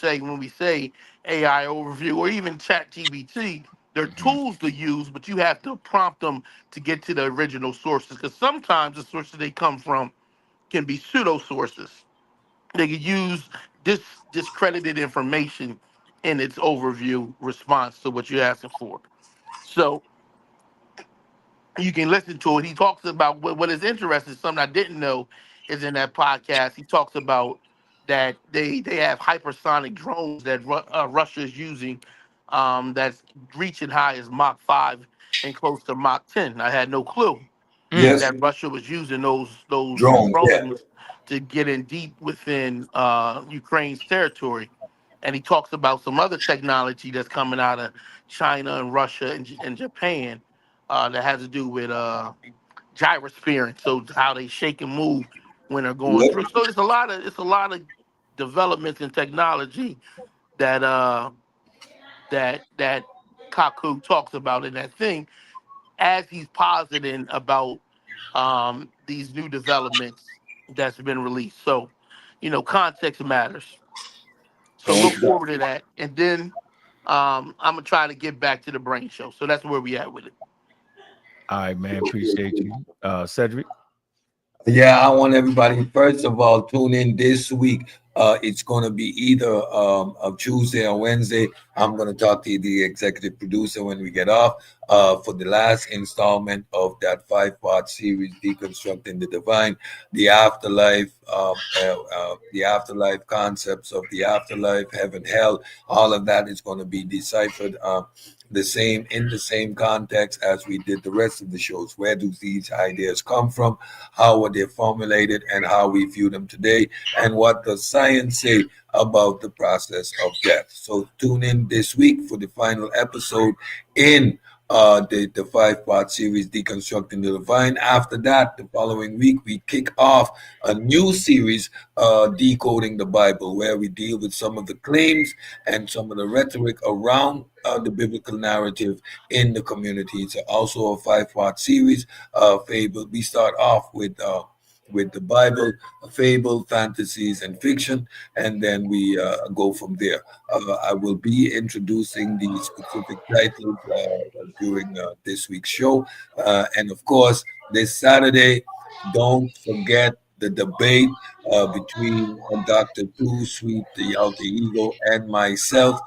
say AI overview or even Chat GBT, they're tools to use, but you have to prompt them to get to the original sources, because sometimes the sources they come from can be pseudo sources. They could use discredited information in its overview response to what you're asking for. So you can listen to it. He talks about what is interesting. Something I didn't know is in that podcast. He talks about that they have hypersonic drones that Russia is using, that's reaching high as Mach 5 and close to Mach 10. I had no clue Yes, that Russia was using those drones. Yeah. drones to get in deep within Ukraine's territory. And he talks about some other technology that's coming out of China and Russia and Japan, that has to do with gyrosphering, so how they shake and move when they're going Yep. through. So it's a lot of developments in technology that that Kaku talks about in that thing, as he's positing about these new developments that's been released. So, context matters. So No look doubt. forward to that, and then I'm gonna try to get back to the brain show. So that's where we at with it. All right, man. Appreciate you. Cedric. Yeah, I want everybody, first of all, tune in this week. It's going to be either of Tuesday or Wednesday. I'm going to talk to the executive producer when we get off. for the last installment of that 5-part series, Deconstructing the Divine, the afterlife concepts of the afterlife, heaven, hell. All of that is going to be deciphered in the same context as we did the rest of the shows. Where do these ideas come from? How were they formulated, and how we view them today? And what does science say about the process of death? So tune in this week for the final episode in the 5-part series, Deconstructing the Divine. After that, the following week, we kick off a new series, Decoding the Bible, where we deal with some of the claims and some of the rhetoric around the biblical narrative in the community. It's also a 5-part series. Fable. We start off with the Bible, fable, fantasies, and fiction, and then we go from there. I will be introducing the specific titles during this week's show. And of course, this Saturday, don't forget the debate between Dr. Too Sweet, the Alter Ego, and myself.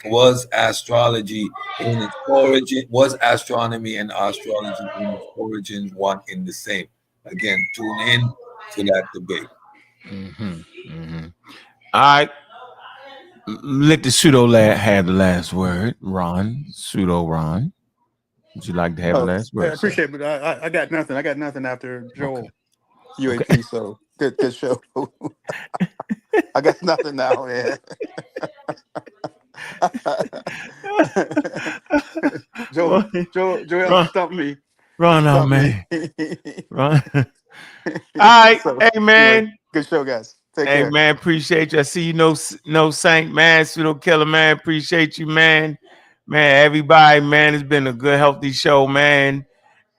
Was astrology in its origin, was astronomy and astrology in its origins one in the same? Again, tune in to that debate. All right. Let the pseudo have the last word. Pseudo Ron. Would you like to have the Oh, last I word, sir? appreciate it, but I got nothing. I got nothing after Okay. Joel UAP. So good show. I got nothing now, man. Joel Ron, stumped me. Ron, oh Stumped me. man. Ron. All right. So Hey, anyway, man. good show, guys. Take Hey, care. man. Appreciate you. I see you. No Saint, man. Pseudo Killer, man. Appreciate you, man. Man, everybody, man. It's been a good, healthy show, man.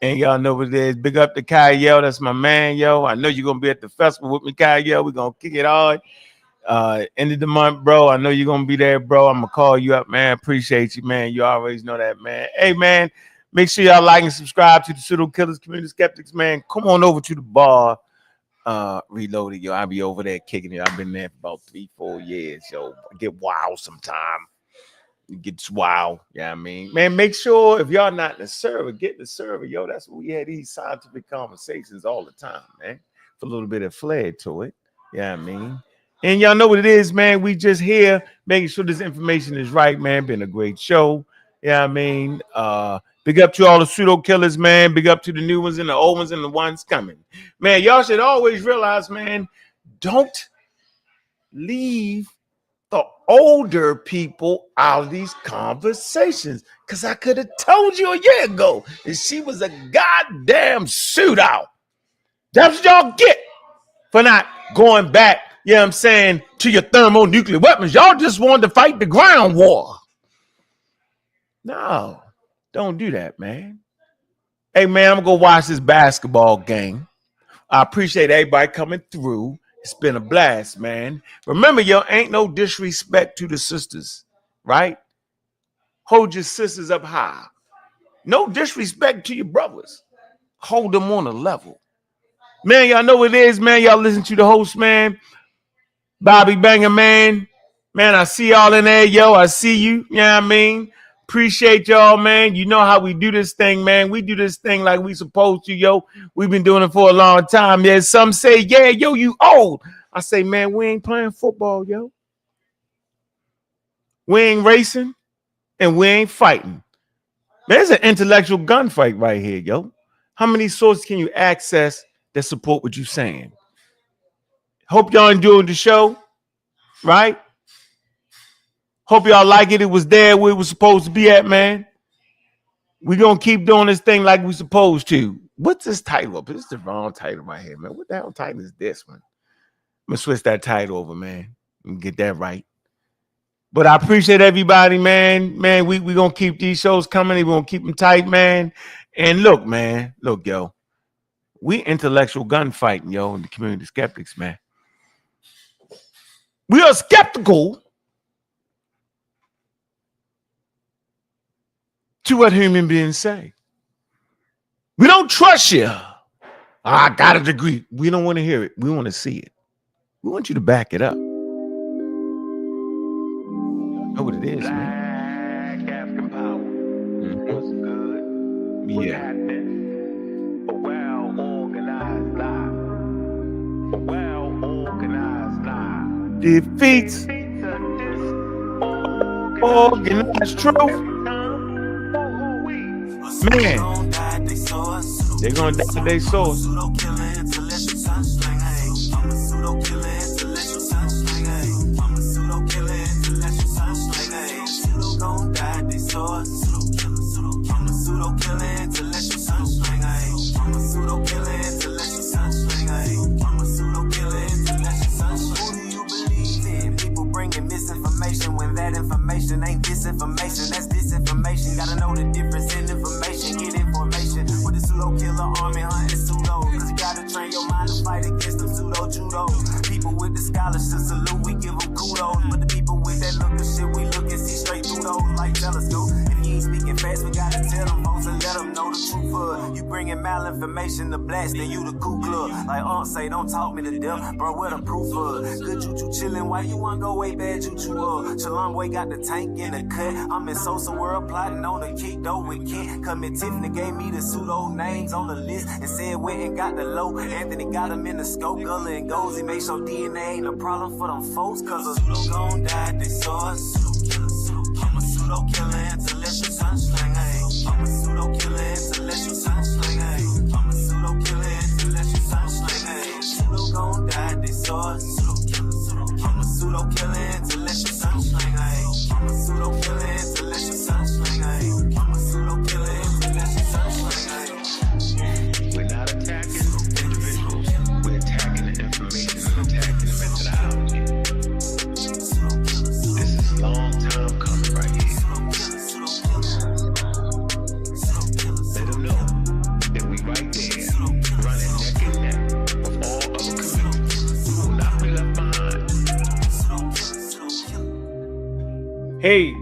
And y'all know what it is. Big up to Kyle. That's my man, yo. I know you're going to be at the festival with me, Kyle. We're going to kick it hard. End of the month, bro. I know you're gonna be there, bro. I'm gonna call you up, man. Appreciate you, man. You always know that, man. Hey, man, make sure y'all like and subscribe to the Pseudo Killers Community Skeptics, man. Come on over to the bar. Reloaded, yo. I'll be over there kicking it. I've been there for about 3-4 years, yo. I get wild sometime. It gets wild. Yeah, I mean, man, make sure if y'all not in the server, get in the server, yo. That's what we had these scientific conversations all the time, man. For a little bit of flair to it. Yeah, I mean. And y'all know what it is, man. We just here making sure this information is right, man. Been a great show. Yeah, I mean, big up to all the pseudo killers, man. Big up to the new ones and the old ones and the ones coming. Man, y'all should always realize, man, don't leave the older people out of these conversations. Because I could have told you a year ago that she was a goddamn shootout. That's what y'all get for not going back, you know what I'm saying, to your thermonuclear weapons. Y'all just wanted to fight the ground war. No, don't do that, man. Hey, man, I'm going to go watch this basketball game. I appreciate everybody coming through. It's been a blast, man. Remember, yo, ain't no disrespect to the sisters, right? Hold your sisters up high. No disrespect to your brothers. Hold them on a level. Man, y'all know what it is, man. Y'all listen to the host, man. Bobby Banger, man. Man, I see y'all in there, yo. I see you. You know what I mean? Appreciate y'all, man. You know how we do this thing, man. We do this thing like we supposed to, yo. We've been doing it for a long time. Yeah, some say, yeah, yo, you old. I say, man, we ain't playing football, yo. We ain't racing and we ain't fighting. There's an intellectual gunfight right here, yo. How many sources can you access that support what you're saying? Hope y'all enjoyed the show, right? Hope y'all like it. It was there where it was supposed to be at, man. We're going to keep doing this thing like we're supposed to. What's this title up? This is the wrong title right here, man. What the hell title is this one? I'm going to switch that title over, man, and get that right. But I appreciate everybody, man. Man, we going to keep these shows coming. We're going to keep them tight, man. And look, man. Look, yo. We intellectual gunfighting, yo, in the community skeptics, man. We are skeptical to what human beings say. We don't trust you. I got a degree. We don't want to hear it. We want to see it. We want you to back it up. Know what it is, man. Black African power. Yeah. A well-organized lie. A well-organized lie. Defeats organized truth. Man, they're gonna die their source. Misinformation when that information ain't disinformation, that's disinformation. Gotta know the difference in information, get information. With the pseudo killer army hunting pseudo, cause you gotta train your mind to fight against them pseudo judo. People with the scholarship salute, we give them kudos. But the people with that look of shit, we look and see straight through those like telescope. If you ain't speaking fast, we gotta tell them folks and let them know the truth. You bringing malinformation to blast, then you the Ku Klux. Like say, don't talk me to death, bro, what the proof of? Good choo-choo chillin', why you wanna go way bad choo-choo? Shalom boy got the tank in the cut. I'm in Sosa world plotting on the kick though with Kent. Come in Tiffany gave me the pseudo names on the list and said went and got the low. Anthony got him in the scope, Gullah and Gozy. Make sure DNA ain't a problem for them folks, cause a pseudo gon' die, they saw us. I'm a pseudo killer until let your sun sling, ayy. I'm a pseudo killer until let your sun sling, ayy. I'm a pseudo killer until let your sun sling, ayy. Pseudo gon' die, they saw us. I'm a pseudo killer until let your sun sling, ayy. I'm a pseudo killer until let your sun sling, ayy. I'm a pseudo killer until let your sun sling, ayy. We're not attacking individuals. We're attacking the information and attacking the methodology. This is a long time coming right here. Let them know that we right there, running neck and neck with all other communities. We will not be left behind. Hey.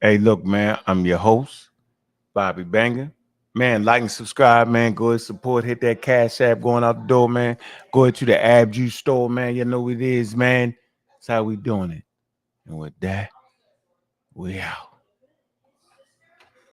Hey, look, man, I'm your host, Bobby Banger. Man, like and subscribe, man. Go ahead, support, hit that Cash App going out the door, man. Go ahead to the Ab Juice store, man. You know what it is, man. That's how we doing it. And with that, we out.